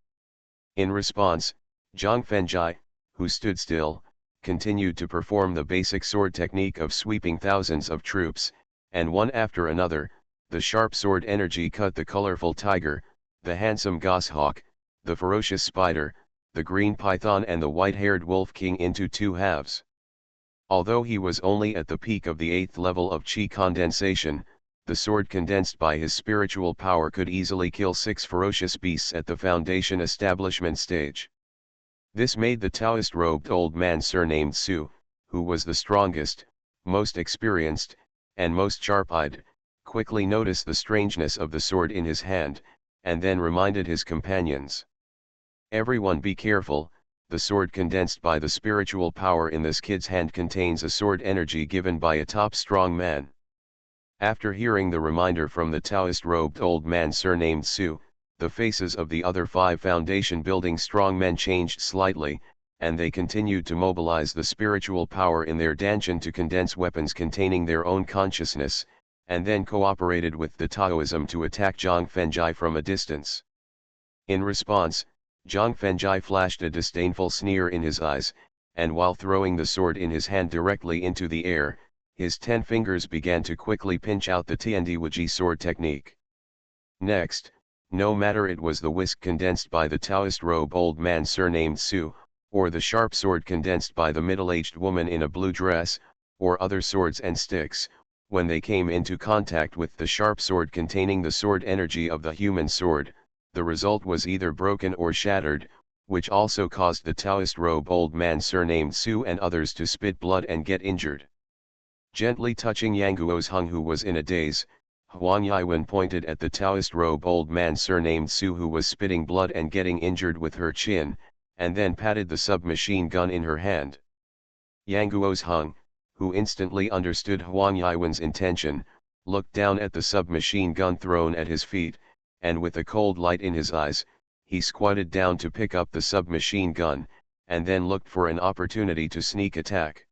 In response, Zhang Fenjai, who stood still, continued to perform the basic sword technique of sweeping thousands of troops, and one after another, the sharp sword energy cut the colorful tiger, the handsome goshawk, the ferocious spider, the green python and the white-haired wolf king into two halves. Although he was only at the peak of the 8th level of chi condensation, the sword condensed by his spiritual power could easily kill 6 ferocious beasts at the foundation establishment stage. This made the Taoist robed old man surnamed Su, who was the strongest, most experienced, and most sharp-eyed, quickly notice the strangeness of the sword in his hand, and then reminded his companions. "Everyone be careful, the sword condensed by the spiritual power in this kid's hand contains a sword energy given by a top strong man." After hearing the reminder from the Taoist robed old man surnamed Su, the faces of the other 5 foundation building strong men changed slightly, and they continued to mobilize the spiritual power in their dantian to condense weapons containing their own consciousness, and then cooperated with the Taoism to attack Zhang Fengjai from a distance. In response, Zhang Fengjai flashed a disdainful sneer in his eyes, and while throwing the sword in his hand directly into the air, his 10 fingers began to quickly pinch out the Tiandiwuji sword technique. Next, no matter it was the whisk condensed by the Taoist robe old man surnamed Su, or the sharp sword condensed by the middle-aged woman in a blue dress, or other swords and sticks, when they came into contact with the sharp sword containing the sword energy of the human sword, the result was either broken or shattered, which also caused the Taoist robe old man surnamed Su and others to spit blood and get injured. Gently touching Yang Guo's Hung, who was in a daze, Huang Yiwen pointed at the Taoist robe old man surnamed Su, who was spitting blood and getting injured with her chin, and then patted the submachine gun in her hand. Yang Guo's Hung, who instantly understood Huang Yiwen's intention, looked down at the submachine gun thrown at his feet, and with a cold light in his eyes, he squatted down to pick up the submachine gun, and then looked for an opportunity to sneak attack.